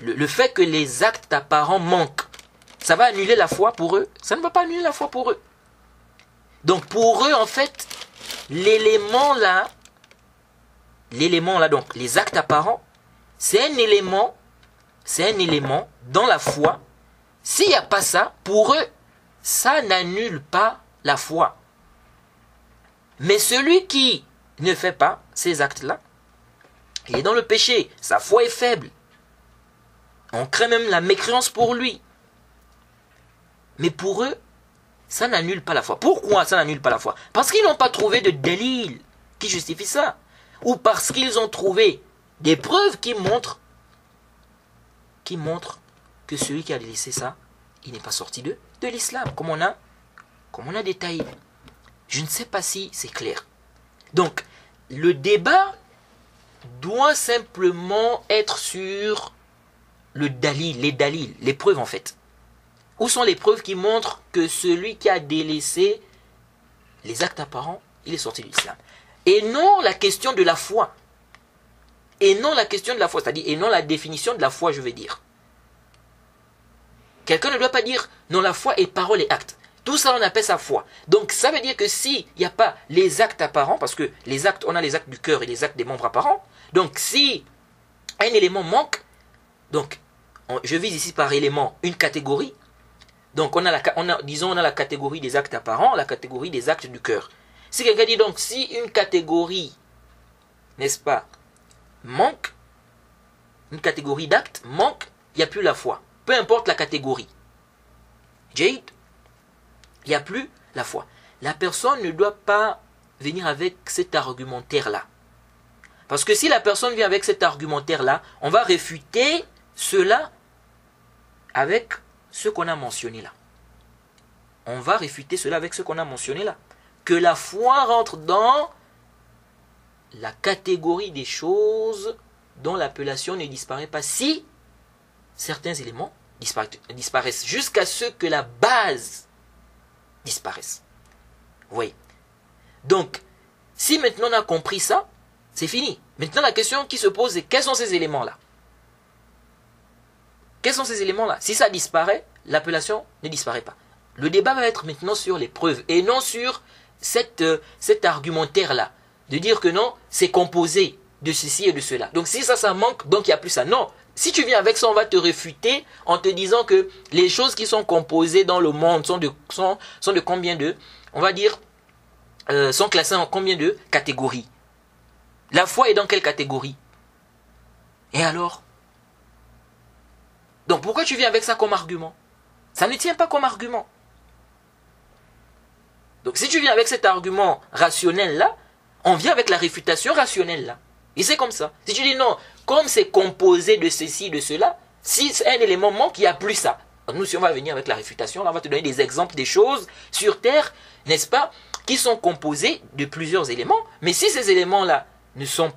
[SPEAKER 1] le fait que les actes apparents manquent, ça va annuler la foi pour eux? Ça ne va pas annuler la foi pour eux. Donc pour eux, en fait, l'élément là, donc les actes apparents, c'est un élément dans la foi. S'il n'y a pas ça, pour eux, ça n'annule pas la foi. Mais celui qui ne fait pas ces actes-là, il est dans le péché, sa foi est faible. On crée même la mécréance pour lui. Mais pour eux, ça n'annule pas la foi. Pourquoi ça n'annule pas la foi? Parce qu'ils n'ont pas trouvé de délit qui justifie ça. Ou parce qu'ils ont trouvé des preuves qui montrent que celui qui a délaissé ça, il n'est pas sorti de l'islam, comme on a détaillé. Je ne sais pas si c'est clair. Donc, le débat doit simplement être sur les dalils, les preuves en fait. Où sont les preuves qui montrent que celui qui a délaissé les actes apparents, il est sorti de l'islam? Et non la question de la foi. Et non la question de la foi, c'est-à-dire, et non la définition de la foi, je veux dire. Quelqu'un ne doit pas dire, non, la foi est parole et acte. Tout ça, on appelle ça foi. Donc, ça veut dire que s'il n'y a pas les actes apparents, parce que les actes, on a les actes du cœur et les actes des membres apparents, donc si un élément manque, donc, je vise ici par élément une catégorie, donc on a la catégorie des actes apparents, la catégorie des actes du cœur. Si quelqu'un dit donc, si une catégorie, n'est-ce pas, manque, une catégorie d'actes manque, il n'y a plus la foi. Peu importe la catégorie. Jade, il n'y a plus la foi. La personne ne doit pas venir avec cet argumentaire-là. Parce que si la personne vient avec cet argumentaire-là, on va réfuter cela avec ce qu'on a mentionné là. On va réfuter cela avec ce qu'on a mentionné là. Que la foi rentre dans la catégorie des choses dont l'appellation ne disparaît pas si certains éléments disparaissent jusqu'à ce que la base disparaisse. Vous voyez? Donc, si maintenant on a compris ça, c'est fini. Maintenant la question qui se pose, c'est quels sont ces éléments-là? Quels sont ces éléments-là? Si ça disparaît, l'appellation ne disparaît pas. Le débat va être maintenant sur les preuves et non sur cet argumentaire-là. De dire que non, c'est composé de ceci et de cela. Donc si ça manque, donc il n'y a plus ça. Non. Si tu viens avec ça, on va te réfuter en te disant que les choses qui sont composées dans le monde sont de combien de, on va dire, sont classées en combien de catégories? La foi est dans quelle catégorie? Et alors? Donc pourquoi tu viens avec ça comme argument? Ça ne tient pas comme argument. Donc si tu viens avec cet argument rationnel-là, on vient avec la réfutation rationnelle-là. Et c'est comme ça. Si tu dis non, comme c'est composé de ceci, de cela, si un élément manque, il n'y a plus ça. Nous, si on va venir avec la réfutation, là, on va te donner des exemples des choses sur Terre, n'est-ce pas, qui sont composées de plusieurs éléments. Mais si ces éléments-là ne sont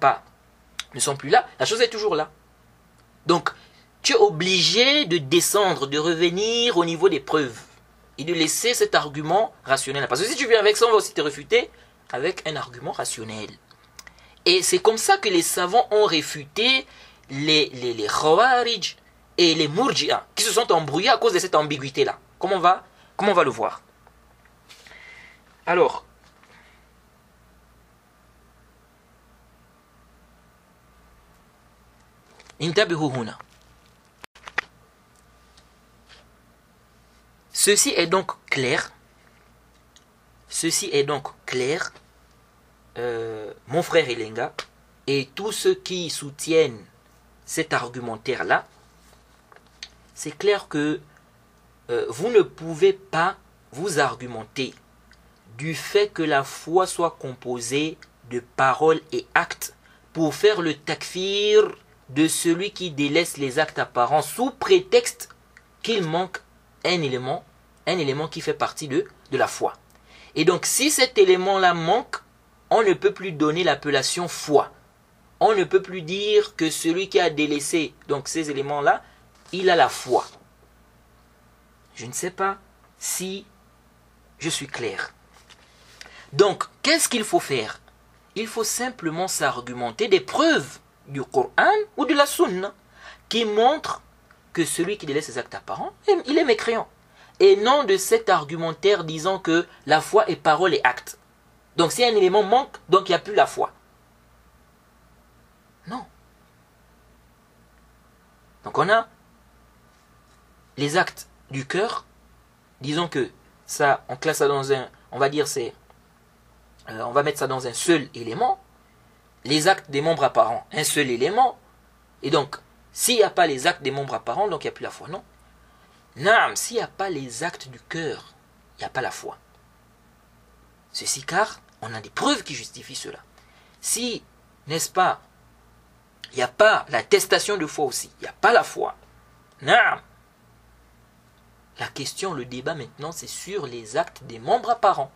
[SPEAKER 1] plus là, la chose est toujours là. Donc, tu es obligé de descendre, de revenir au niveau des preuves et de laisser cet argument rationnel. Parce que si tu viens avec ça, on va aussi te réfuter avec un argument rationnel. Et c'est comme ça que les savants ont réfuté les Khawarij et les Murji'a qui se sont embrouillés à cause de cette ambiguïté-là. Comment on va le voir? Alors, intabihu huna. Ceci est donc clair. Mon frère Elenga et tous ceux qui soutiennent cet argumentaire-là, c'est clair que vous ne pouvez pas vous argumenter du fait que la foi soit composée de paroles et actes pour faire le takfir de celui qui délaisse les actes apparents sous prétexte qu'il manque un élément qui fait partie de la foi. Et donc si cet élément-là manque, on ne peut plus donner l'appellation foi. on ne peut plus dire que celui qui a délaissé donc ces éléments-là, il a la foi. Je ne sais pas si je suis clair. Donc, qu'est-ce qu'il faut faire? Il faut simplement s'argumenter des preuves du Coran ou de la Sunna qui montrent que celui qui délaisse ses actes apparents, il est mécréant. Et non de cet argumentaire disant que la foi est parole et acte. Donc si un élément manque, donc il n'y a plus la foi. Non. Donc on a les actes du cœur. Disons que ça, on classe ça dans un, on va dire c'est, on va mettre ça dans un seul élément. Les actes des membres apparents, un seul élément. Et donc, s'il n'y a pas les actes des membres apparents, donc il n'y a plus la foi. Non. Non, s'il n'y a pas les actes du cœur, il n'y a pas la foi. Ceci car on a des preuves qui justifient cela. Si, n'est-ce pas, il n'y a pas l'attestation de foi aussi, il n'y a pas la foi. Non. La question, le débat maintenant, c'est sur les actes des membres apparents.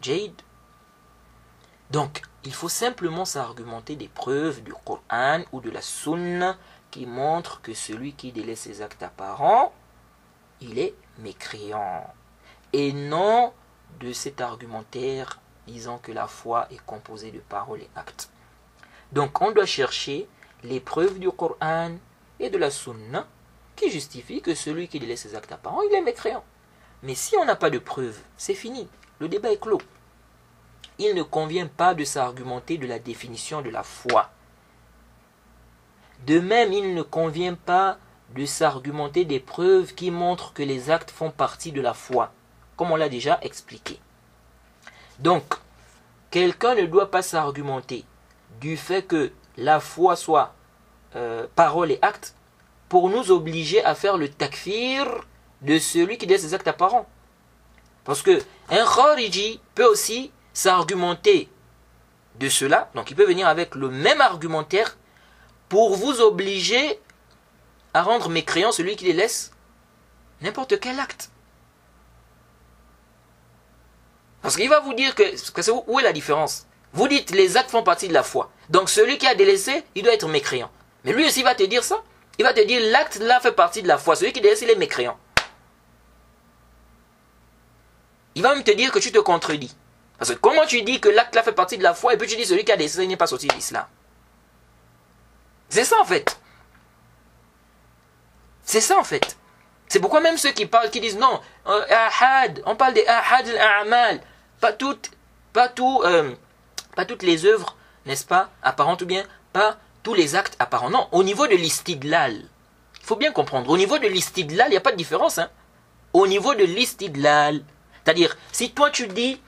[SPEAKER 1] Jade. Donc, il faut simplement s'argumenter des preuves du Coran ou de la Sunna qui montrent que celui qui délaisse ses actes apparents, il est mécréant. Et non de cet argumentaire disant que la foi est composée de paroles et actes. Donc, on doit chercher les preuves du Coran et de la Sunna qui justifient que celui qui délaisse ses actes apparents, il est mécréant. Mais si on n'a pas de preuves, c'est fini. Le débat est clos. Il ne convient pas de s'argumenter de la définition de la foi. De même, il ne convient pas de s'argumenter des preuves qui montrent que les actes font partie de la foi, comme on l'a déjà expliqué. Donc, quelqu'un ne doit pas s'argumenter du fait que la foi soit parole et acte pour nous obliger à faire le takfir de celui qui délaisse ses actes apparents. Parce que un khariji peut aussi s'argumenter de cela, donc il peut venir avec le même argumentaire pour vous obliger à rendre mécréant celui qui délaisse n'importe quel acte. Parce qu'il va vous dire que où est la différence? Vous dites les actes font partie de la foi. Donc celui qui a délaissé, il doit être mécréant. Mais lui aussi va te dire ça. Il va te dire l'acte là fait partie de la foi. Celui qui délaisse, il est mécréant. Il va même te dire que tu te contredis. Parce que comment tu dis que l'acte là fait partie de la foi et puis tu dis celui qui a délaissé n'est pas sorti de l'islam? C'est ça en fait. C'est ça en fait. C'est pourquoi même ceux qui parlent, qui disent non, ahad, on parle des ahad al-a'mal, pas toutes les œuvres, n'est-ce pas, apparentes ou bien pas tous les actes apparents. Non, au niveau de l'istidlal, il faut bien comprendre, au niveau de l'istidlal, il n'y a pas de différence. Hein. Au niveau de l'istidlal, c'est-à-dire, si toi tu dis,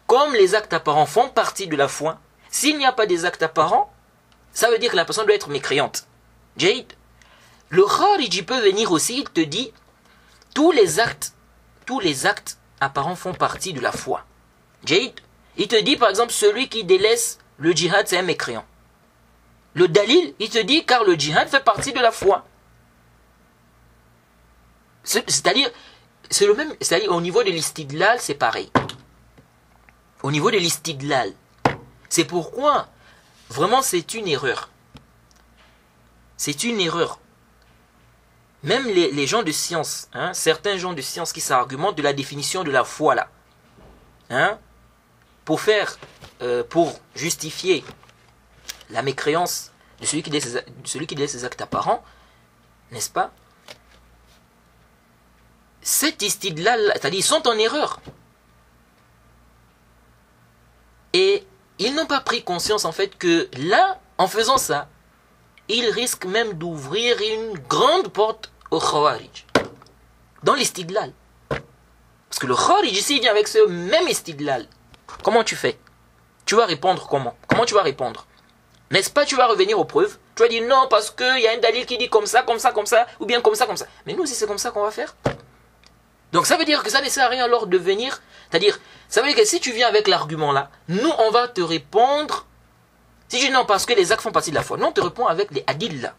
[SPEAKER 1] comme les actes apparents font partie de la foi, s'il n'y a pas des actes apparents, ça veut dire que la personne doit être mécréante. Jade, le khariji peut venir aussi, il te dit, tous les actes apparents font partie de la foi. Jade, il te dit par exemple, celui qui délaisse le djihad, c'est un mécréant. Le dalil, il te dit, car le djihad fait partie de la foi. C'est-à-dire, c'est le même, c'est-à-dire au niveau de l'istidlal, c'est pareil. Au niveau de l'istidlal. C'est pourquoi, vraiment, c'est une erreur. C'est une erreur. Même les gens de science, hein, certains gens de science qui s'argumentent de la définition de la foi là, hein, pour justifier la mécréance de celui qui délaisse ses actes apparents, n'est-ce pas? Cet istidlal, c'est-à-dire ils sont en erreur. Et ils n'ont pas pris conscience en fait que là, en faisant ça, ils risquent même d'ouvrir une grande porte au khawarij. Dans l'istidlal. Parce que le khawarij ici, il vient avec ce même istidlal. Comment tu fais? Tu vas répondre comment? Comment tu vas répondre? N'est-ce pas, tu vas revenir aux preuves? Tu vas dire non, parce qu'il y a un dalil qui dit comme ça, ou bien comme ça. Mais nous aussi, c'est comme ça qu'on va faire. Donc ça veut dire que ça ne sert à rien alors de venir. C'est-à-dire, ça veut dire que si tu viens avec l'argument là, nous, on va te répondre. Si tu dis non, parce que les actes font partie de la foi, nous, on te répond avec les hadiths là.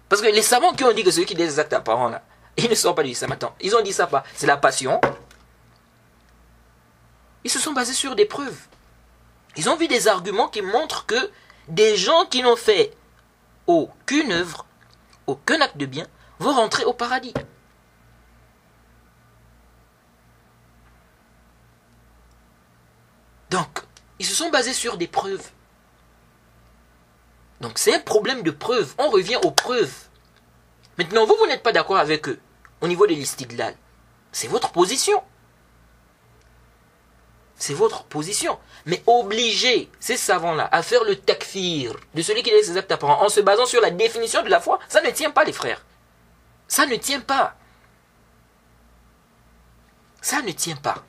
[SPEAKER 1] Parce que les savants qui ont dit que celui qui dit les actes apparents là, ils ne sont pas du islam. Attends, ils ont dit ça pas. C'est la passion. Ils se sont basés sur des preuves. Ils ont vu des arguments qui montrent que des gens qui n'ont fait aucune œuvre, aucun acte de bien, vont rentrer au paradis. Donc, ils se sont basés sur des preuves. Donc, c'est un problème de preuves. On revient aux preuves. Maintenant, vous n'êtes pas d'accord avec eux au niveau de l'istidlal. C'est votre position. C'est votre position. Mais obliger ces savants-là à faire le takfir de celui qui laisse ses actes apparents en se basant sur la définition de la foi, ça ne tient pas, les frères. Ça ne tient pas. Ça ne tient pas.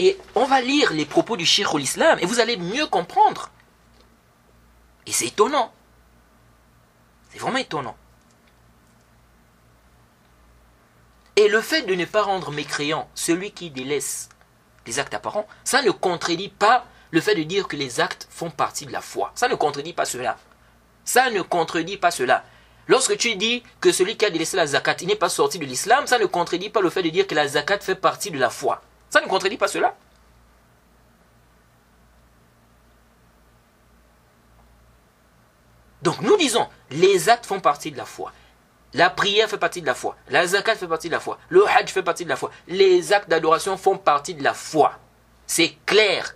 [SPEAKER 1] Et on va lire les propos du Cheikh l'Islam et vous allez mieux comprendre. Et c'est étonnant. C'est vraiment étonnant. Et le fait de ne pas rendre mécréant celui qui délaisse les actes apparents, ça ne contredit pas le fait de dire que les actes font partie de la foi. Ça ne contredit pas cela. Ça ne contredit pas cela. Lorsque tu dis que celui qui a délaissé la zakat, il n'est pas sorti de l'islam, ça ne contredit pas le fait de dire que la zakat fait partie de la foi. Ça ne contredit pas cela. Donc nous disons, les actes font partie de la foi. La prière fait partie de la foi. La zakat fait partie de la foi. Le hajj fait partie de la foi. Les actes d'adoration font partie de la foi. C'est clair.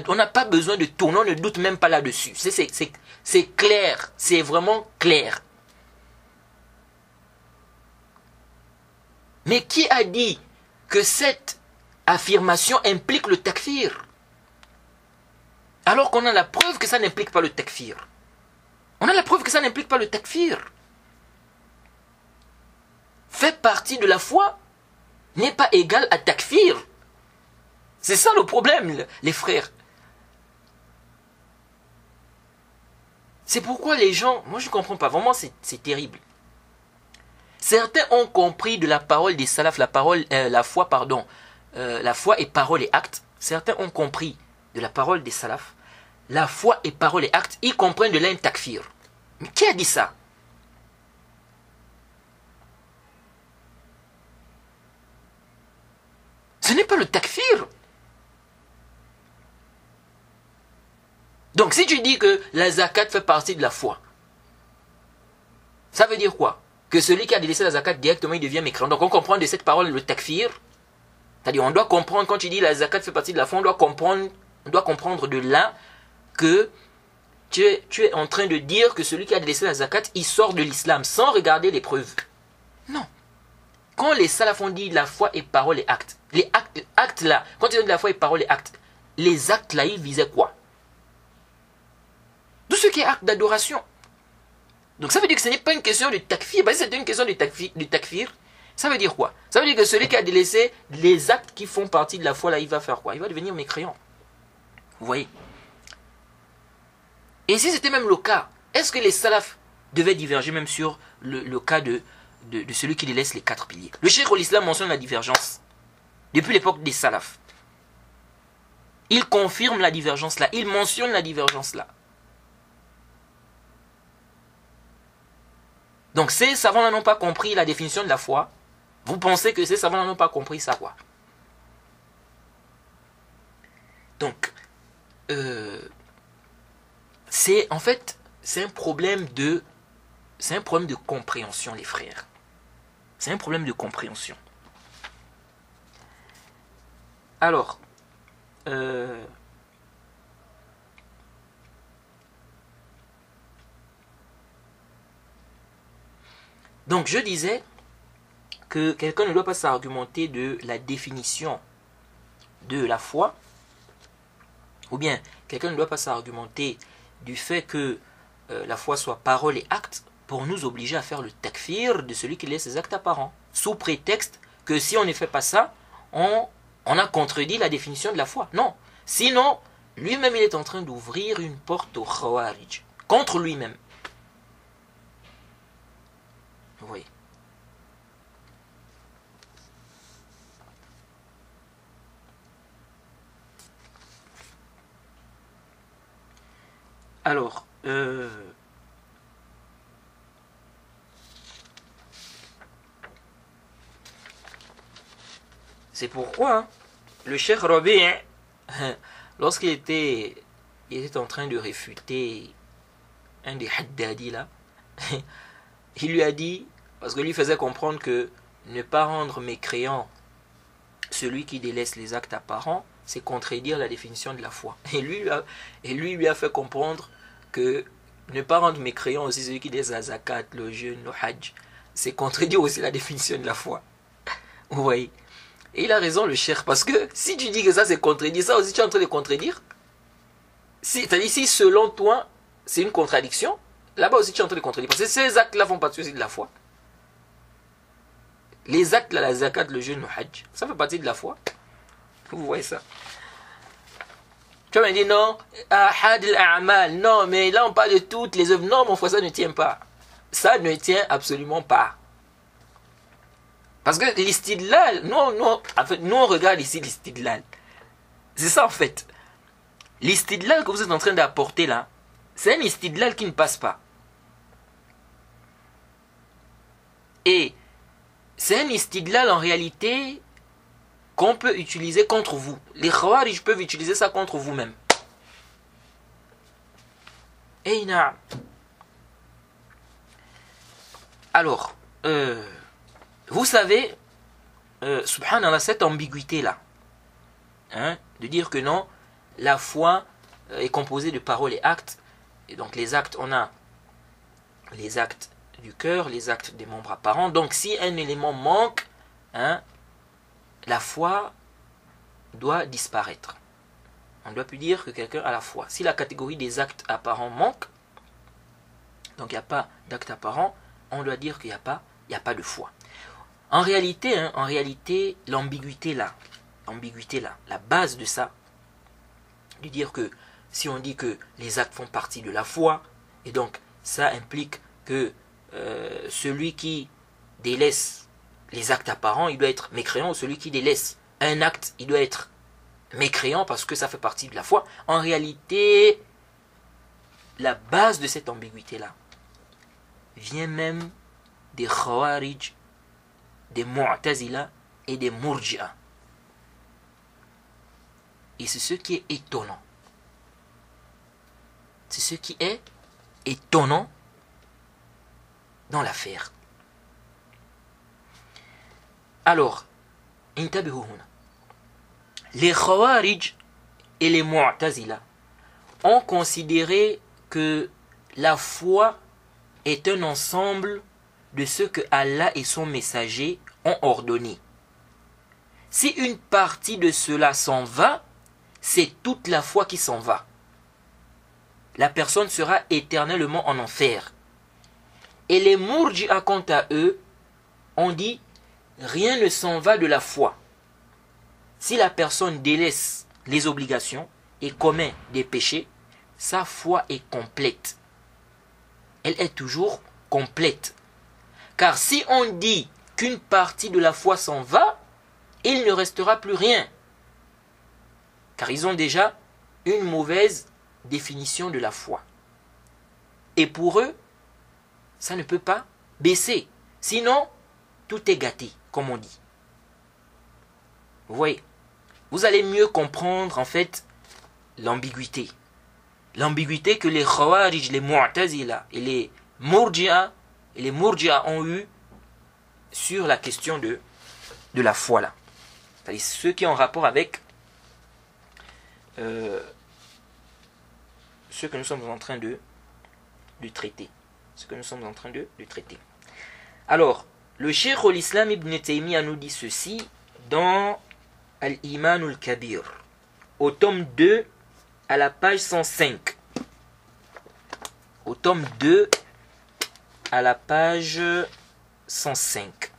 [SPEAKER 1] On n'a pas besoin de tourner, on ne doute même pas là-dessus. C'est clair. C'est vraiment clair. Mais qui a dit que cette affirmation implique le takfir? Alors qu'on a la preuve que ça n'implique pas le takfir. On a la preuve que ça n'implique pas le takfir. Fait partie de la foi n'est pas égal à takfir. C'est ça le problème, les frères. C'est pourquoi les gens, moi je ne comprends pas, vraiment c'est terrible. Certains ont compris de la parole des salafs, la foi est parole et acte. Certains ont compris de la parole des salafs, la foi est parole et acte, ils comprennent de là un takfir. Mais qui a dit ça? Ce n'est pas le takfir. Donc si tu dis que la zakat fait partie de la foi, ça veut dire quoi? Que celui qui a délaissé la zakat directement il devient mécréant. Donc on comprend de cette parole le takfir. C'est-à-dire on doit comprendre, quand tu dis la zakat fait partie de la foi, on doit comprendre de là que tu es en train de dire que celui qui a délaissé la zakat, il sort de l'islam sans regarder les preuves. Non. Quand les salafs ont dit la foi est parole et acte, les actes là, quand ils ont dit la foi est parole et acte, les actes là, ils visaient quoi? Tout ce qui est acte d'adoration. Donc ça veut dire que ce n'est pas une question de takfir. Si c'était une question de takfir, ça veut dire quoi? Ça veut dire que celui qui a délaissé les actes qui font partie de la foi, là, il va faire quoi? Il va devenir mécréant. Vous voyez? Et si c'était même le cas, est-ce que les salafs devaient diverger même sur le cas de celui qui délaisse les 4 piliers? Le Cheikh l'Islam mentionne la divergence depuis l'époque des salafs. Il confirme la divergence là, il mentionne la divergence là. Donc ces savants-là n'ont pas compris la définition de la foi. Vous pensez que ces savants-là n'ont pas compris ça, quoi? Donc, c'est un problème de compréhension, les frères. C'est un problème de compréhension. Alors, donc je disais que quelqu'un ne doit pas s'argumenter de la définition de la foi, ou bien quelqu'un ne doit pas s'argumenter du fait que la foi soit parole et acte pour nous obliger à faire le takfir de celui qui laisse ses actes apparents, sous prétexte que si on ne fait pas ça, on a contredit la définition de la foi. Non, sinon, lui-même il est en train d'ouvrir une porte au khawarij, contre lui-même. Vous voyez. Alors, C'est pourquoi le Cheikh Rabi, lorsqu'il était en train de réfuter un des Haddadi là, il lui a dit, parce que lui faisait comprendre que ne pas rendre mécréant celui qui délaisse les actes apparents, c'est contredire la définition de la foi. Et lui a fait comprendre que ne pas rendre mécréant aussi celui qui délaisse la zakat, le jeûne, le hajj, c'est contredire aussi la définition de la foi. Vous voyez? Et il a raison, le cheikh, parce que si tu dis que ça c'est contredire, ça aussi tu es en train de contredire. C'est-à-dire si selon toi c'est une contradiction, là-bas aussi tu es en train de contredire. Parce que ces actes-là font partie aussi de la foi. Les actes, là, la zakat, le jeûne, le hajj, ça fait partie de la foi. Vous voyez ça? Tu vas me dire non, ahad al-a'mal, non, mais là on parle de toutes les œuvres. Non, mon frère, ça ne tient pas. Ça ne tient absolument pas. Parce que l'istidlal, nous on regarde ici l'istidlal. C'est ça en fait. L'istidlal que vous êtes en train d'apporter là, c'est un istidlal qui ne passe pas. Et c'est un istidlal en réalité qu'on peut utiliser contre vous. Les khawarij peuvent utiliser ça contre vous-même. Et alors, vous savez, subhanallah, cette ambiguïté-là, de dire que non, la foi est composée de paroles et actes. Et donc les actes, on a les actes du cœur, les actes des membres apparents. Donc si un élément manque, la foi doit disparaître. On ne doit plus dire que quelqu'un a la foi. Si la catégorie des actes apparents manque, donc il n'y a pas d'acte apparent, on doit dire qu'il n'y a pas de foi. En réalité, l'ambiguïté là, la base de ça, de dire que si on dit que les actes font partie de la foi, et donc ça implique que celui qui délaisse les actes apparents, il doit être mécréant, ou celui qui délaisse un acte, il doit être mécréant parce que ça fait partie de la foi. En réalité, la base de cette ambiguïté-là vient même des Khawarij, des Mu'tazila et des Murji'a. Et c'est ce qui est étonnant. C'est ce qui est étonnant dans l'affaire. Alors, les Khawarij et les Mu'tazila ont considéré que la foi est un ensemble de ce que Allah et son messager ont ordonné. Si une partie de cela s'en va, c'est toute la foi qui s'en va. La personne sera éternellement en enfer. Et les Murji'a, quant à eux, ont dit rien ne s'en va de la foi. Si la personne délaisse les obligations et commet des péchés, sa foi est complète. Elle est toujours complète. Car si on dit qu'une partie de la foi s'en va, il ne restera plus rien. Car ils ont déjà une mauvaise définition de la foi. Et pour eux, ça ne peut pas baisser. Sinon, tout est gâté, comme on dit. Vous voyez, vous allez mieux comprendre en fait l'ambiguïté. L'ambiguïté que les Khawarij, les Mu'tazila et les Murji'a ont eu sur la question de la foi là. C'est-à-dire ceux qui ont rapport avec ce que nous sommes en train de traiter. Ce que nous sommes en train de traiter. Alors, le Cheikh al-Islam Ibn Taymiyyah nous dit ceci dans Al-Iman al-Kabir, au tome 2, à la page 105. Au tome 2, à la page 105.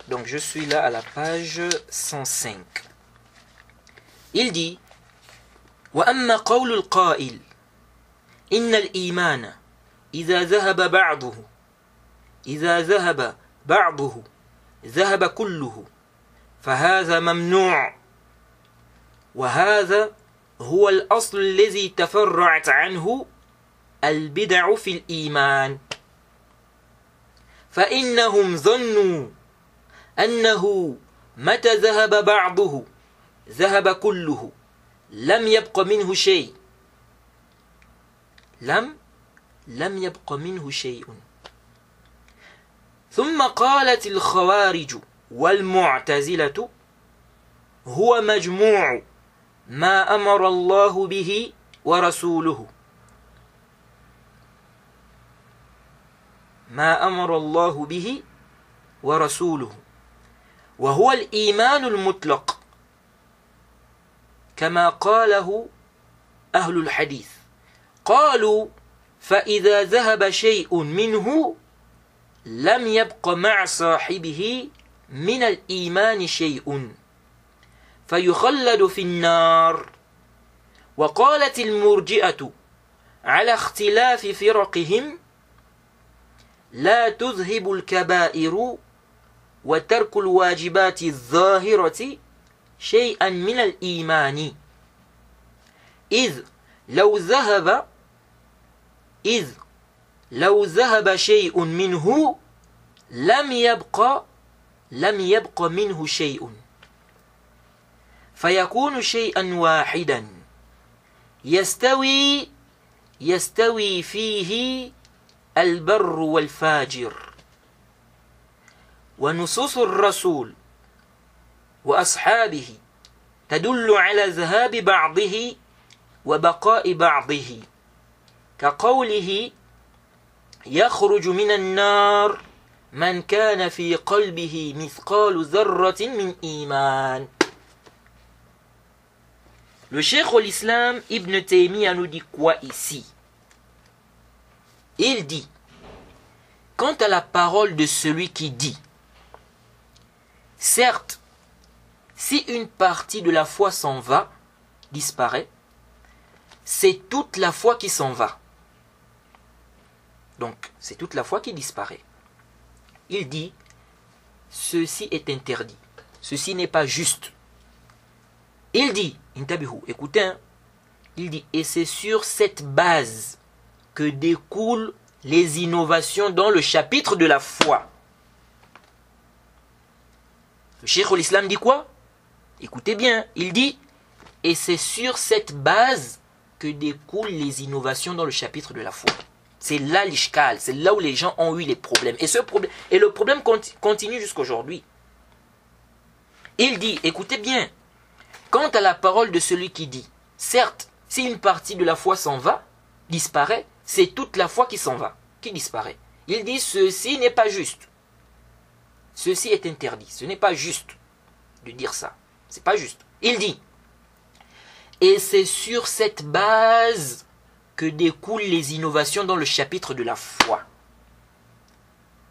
[SPEAKER 1] Donc je suis là à la page 105. Il dit وأما قول القائل إن الإيمان إذا ذهب بعضه ذهب كله فهذا ممنوع وهذا هو الأصل الذي تفرعت عنه البدع في الإيمان فإنهم ظنوا أنه متى ذهب بعضه ذهب كله لم يبق منه شيء لم يبق منه شيء ثم قالت الخوارج والمعتزلة هو مجموع ما أمر الله به ورسوله ما أمر الله به ورسوله وهو الإيمان المطلق كما قاله أهل الحديث قالوا فإذا ذهب شيء منه لم يبق مع صاحبه من الإيمان شيء فيخلد في النار وقالت المرجئة على اختلاف فرقهم لا تذهب الكبائر وترك الواجبات الظاهرة شيئا من الإيمان إذ لو ذهب شيء منه لم يبق منه شيء فيكون شيئا واحدا يستوي فيه البر والفاجر ونصوص الرسول وأصحابه تدل على ذهاب بعضه وبقاء بعضه كقوله يخرج من النار من كان في قلبه مثقال ذرة من إيمان. Le Cheikh l'Islam Ibn Taymiyyah nous dit quoi ici? Il dit, quant à la parole de celui qui dit, certes, si une partie de la foi s'en va, disparaît, c'est toute la foi qui s'en va. Donc, c'est toute la foi qui disparaît. Il dit, ceci est interdit, ceci n'est pas juste. Il dit, intabihu, écoutez, hein, il dit, et c'est sur cette base que découlent les innovations dans le chapitre de la foi. Le Cheikh l'Islam dit quoi? Écoutez bien, il dit, et c'est sur cette base que découlent les innovations dans le chapitre de la foi. C'est là l'ishkal, c'est là où les gens ont eu les problèmes. Et le problème continue jusqu'aujourd'hui. Il dit, écoutez bien, quant à la parole de celui qui dit, certes, si une partie de la foi s'en va, disparaît, c'est toute la foi qui s'en va, qui disparaît. Il dit, ceci n'est pas juste. Ceci est interdit. Ce n'est pas juste de dire ça. C'est pas juste. Il dit, et c'est sur cette base que découlent les innovations dans le chapitre de la foi.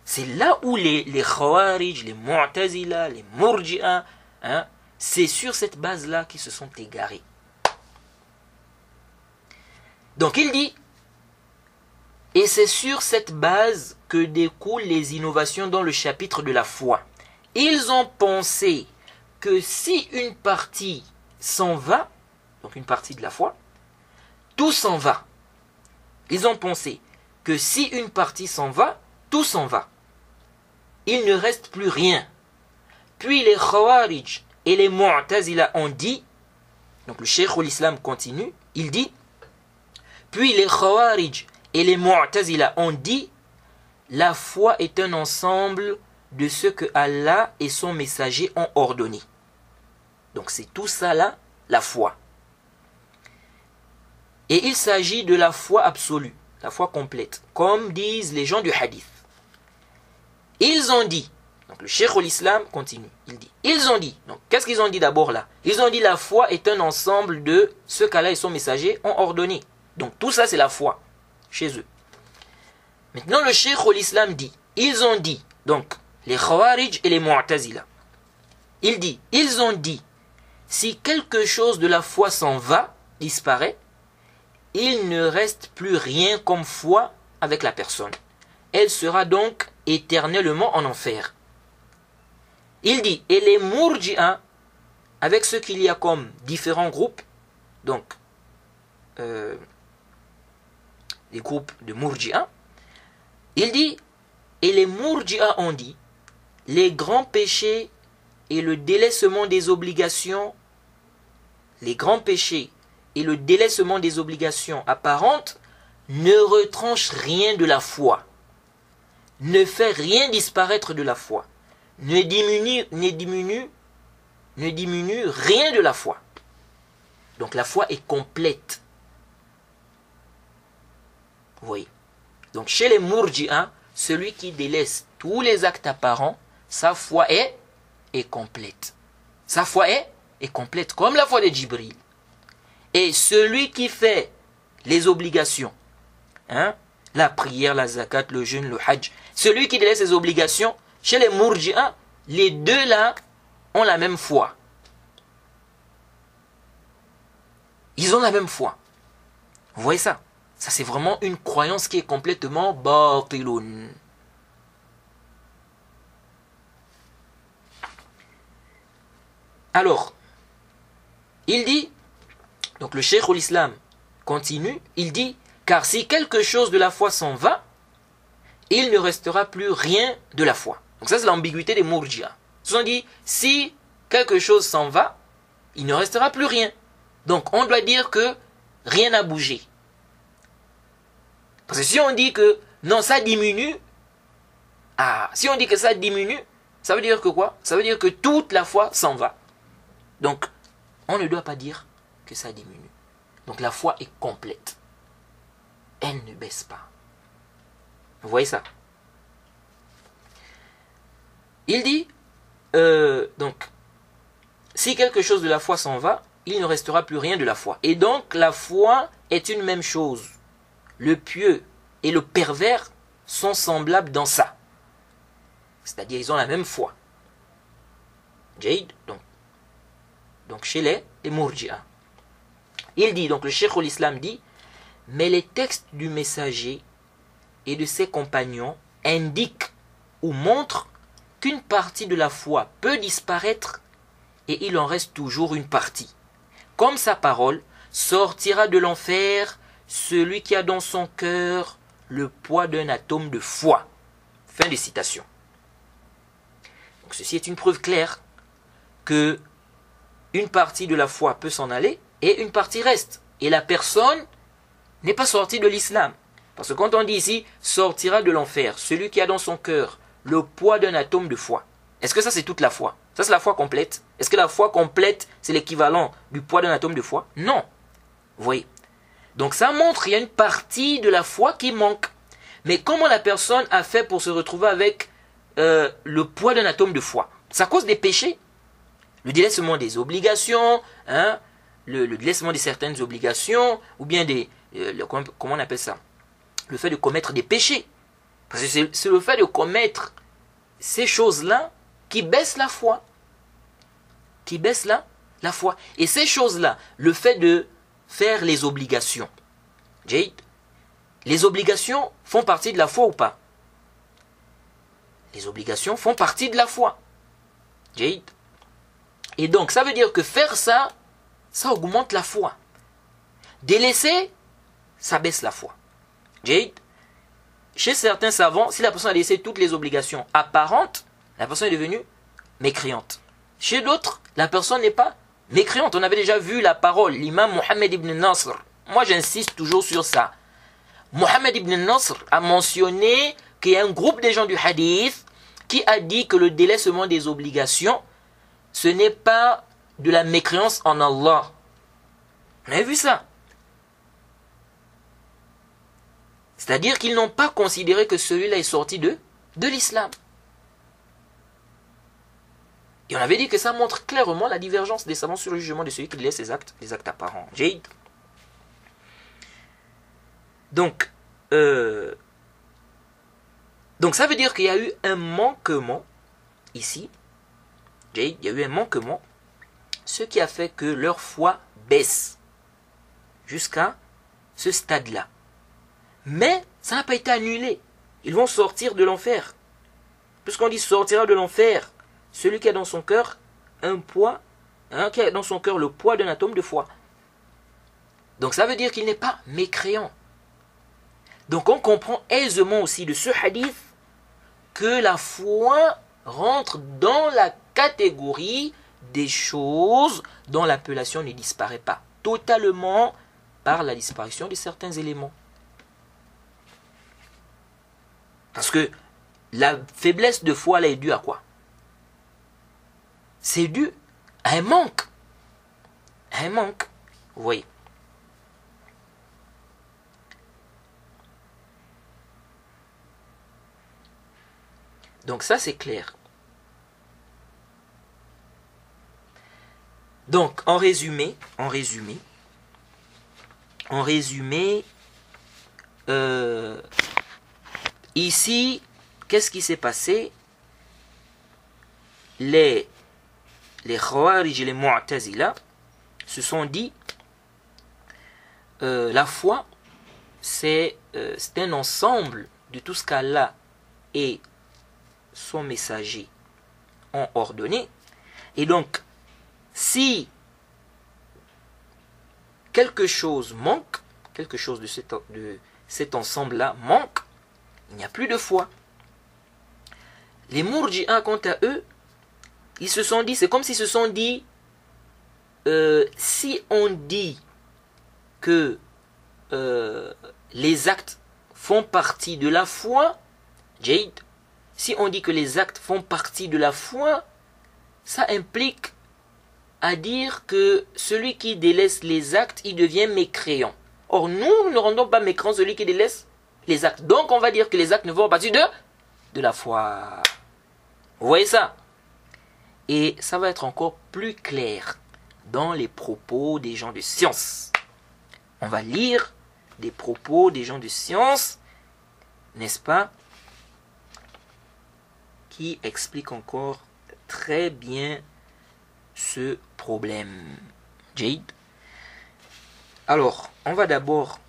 [SPEAKER 1] C'est là où les Khawarij, les Mu'tazila, les Murji'a, hein, c'est sur cette base-là qu'ils se sont égarés. Donc il dit, et c'est sur cette base que découlent les innovations dans le chapitre de la foi. Ils ont pensé que si une partie s'en va, donc une partie de la foi, tout s'en va. Ils ont pensé que si une partie s'en va, tout s'en va. Il ne reste plus rien. Puis les Khawarij et les Mu'tazila ont dit, donc le Cheikh l'Islam continue, il dit, puis les Khawarij et les Mu'tazila ont dit, la foi est un ensemble de ce que Allah et son messager ont ordonné. Donc c'est tout ça là, la foi. Et il s'agit de la foi absolue, la foi complète, comme disent les gens du hadith. Ils ont dit, donc le Cheikh l'Islam continue, il dit, ils ont dit, donc qu'est-ce qu'ils ont dit d'abord là? Ils ont dit la foi est un ensemble de ce qu'Allah et son messager ont ordonné. Donc tout ça c'est la foi, chez eux. Maintenant le Cheikh l'Islam dit, ils ont dit, donc les Khawarij et les Mu'tazila, ils ont dit, si quelque chose de la foi s'en va, disparaît, il ne reste plus rien comme foi avec la personne. Elle sera donc éternellement en enfer. Il dit, et les Murji'a, avec ce qu'il y a comme différents groupes, donc les groupes de Murji'a, il dit, et les Murji'a ont dit, les grands péchés et le délaissement des obligations, les grands péchés et le délaissement des obligations apparentes ne retranchent rien de la foi, ne fait rien disparaître de la foi, ne diminue rien de la foi. Donc la foi est complète. Vous voyez. Donc chez les Murji'a, celui qui délaisse tous les actes apparents, sa foi est complète. Sa foi est complète, comme la foi de Djibril. Et celui qui fait les obligations, la prière, la zakat, le jeûne, le hajj, celui qui délaisse ses obligations, chez les Murji'a, les deux là ont la même foi. Ils ont la même foi. Vous voyez ça? Ça c'est vraiment une croyance qui est complètement batiloun. Alors, il dit, donc le cheikh l'islam continue, il dit, car si quelque chose de la foi s'en va, il ne restera plus rien de la foi. Donc ça c'est l'ambiguïté des Murji'a. Ils ont dit, si quelque chose s'en va, il ne restera plus rien. Donc on doit dire que rien n'a bougé. Parce que si on dit que non, ça diminue, si on dit que ça diminue, ça veut dire que quoi? Ça veut dire que toute la foi s'en va. Donc, on ne doit pas dire que ça diminue. Donc la foi est complète. Elle ne baisse pas. Vous voyez ça? Il dit, donc, si quelque chose de la foi s'en va, il ne restera plus rien de la foi. Et donc, la foi est une même chose. Le pieux et le pervers sont semblables dans ça. C'est-à-dire, ils ont la même foi. Jade, donc chez les Murji'a. Il dit, donc le cheikh l'islam dit, mais les textes du messager et de ses compagnons indiquent ou montrent qu'une partie de la foi peut disparaître et il en reste toujours une partie. Comme sa parole, sortira de l'enfer celui qui a dans son cœur le poids d'un atome de foi. Fin de citation. Donc ceci est une preuve claire que une partie de la foi peut s'en aller et une partie reste. Et la personne n'est pas sortie de l'islam. Parce que quand on dit ici, sortira de l'enfer, celui qui a dans son cœur le poids d'un atome de foi. Est-ce que ça c'est toute la foi? Ça c'est la foi complète? Est-ce que la foi complète c'est l'équivalent du poids d'un atome de foi? Non. Vous voyez? Donc ça montre qu'il y a une partie de la foi qui manque. Mais comment la personne a fait pour se retrouver avec le poids d'un atome de foi? C'est à cause des péchés. Le délaissement des obligations, le délaissement de certaines obligations, ou bien comment on appelle ça? Le fait de commettre des péchés. Parce que c'est le fait de commettre ces choses-là qui baissent la foi. Qui baissent la foi. Et ces choses-là, le fait de faire les obligations. Jade, les obligations font partie de la foi ou pas? Les obligations font partie de la foi. Jade. Et donc, ça veut dire que faire ça, ça augmente la foi. Délaisser, ça baisse la foi. Jade, chez certains savants, si la personne a laissé toutes les obligations apparentes, la personne est devenue mécréante. Chez d'autres, la personne n'est pas mécréante. On avait déjà vu la parole, l'imam Mohammed ibn Nasr. Moi, j'insiste toujours sur ça. Mohammed ibn Nasr a mentionné qu'il y a un groupe de gens du hadith qui a dit que le délaissement des obligations, ce n'est pas de la mécréance en Allah. On a vu ça. C'est-à-dire qu'ils n'ont pas considéré que celui-là est sorti de l'islam. Et on avait dit que ça montre clairement la divergence des savants sur le jugement de celui qui laisse les actes apparents. Jade. Donc ça veut dire qu'il y a eu un manquement ici. Jade, il y a eu un manquement, ce qui a fait que leur foi baisse jusqu'à ce stade-là. Mais ça n'a pas été annulé. Ils vont sortir de l'enfer. Puisqu'on dit sortira de l'enfer celui qui a dans son cœur un poids, qui a dans son cœur le poids d'un atome de foi. Donc ça veut dire qu'il n'est pas mécréant. Donc on comprend aisément aussi de ce hadith que la foi rentre dans la catégorie des choses dont l'appellation ne disparaît pas totalement par la disparition de certains éléments. Parce que la faiblesse de foi là est due à quoi? C'est dû à un manque. Un manque. Vous voyez. Donc ça c'est clair. Donc en résumé, ici, qu'est-ce qui s'est passé? Les Khawarij et les Mu'tazila se sont dit la foi c'est un ensemble de tout ce qu'Allah et son messager ont ordonné, et donc si quelque chose manque, quelque chose de cet ensemble-là manque, il n'y a plus de foi. Les Murji'a, quant à eux, ils se sont dit, c'est comme s'ils se sont dit, si on dit que les actes font partie de la foi, Jade, si on dit que les actes font partie de la foi, ça implique à dire que celui qui délaisse les actes, il devient mécréant. Or, nous ne rendons pas mécréant celui qui délaisse les actes. Donc, on va dire que les actes ne font pas partie de la foi. Vous voyez ça? Et ça va être encore plus clair dans les propos des gens de science. On va lire des propos des gens de science, n'est-ce pas, qui expliquent encore très bien ce problème. Jade. Alors, on va d'abord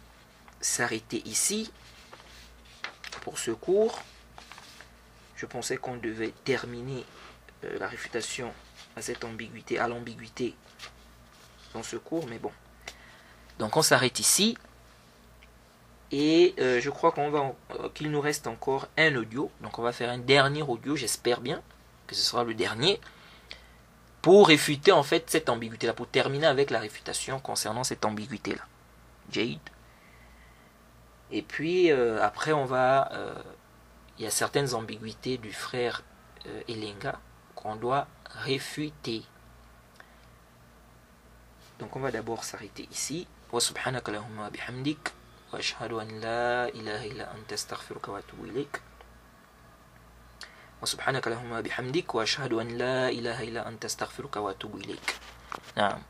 [SPEAKER 1] s'arrêter ici pour ce cours. Je pensais qu'on devait terminer la réfutation à cette ambiguïté, à l'ambiguïté dans ce cours, mais bon. Donc on s'arrête ici. Et je crois qu'il nous reste encore un audio. Donc on va faire un dernier audio, j'espère bien que ce sera le dernier, pour réfuter en fait cette ambiguïté-là, pour terminer avec la réfutation concernant cette ambiguïté-là. Jade. Et puis après il y a certaines ambiguïtés du frère Elenga qu'on doit réfuter. Donc on va d'abord s'arrêter ici. Wa subhanaka lahumma bihamdik. وأشهد أن لا إله إلا أنت أستغفرك وأتوب إليك وسبحانك اللهم بحمدك وأشهد أن لا إله إلا أنت أستغفرك وأتوب إليك. نعم.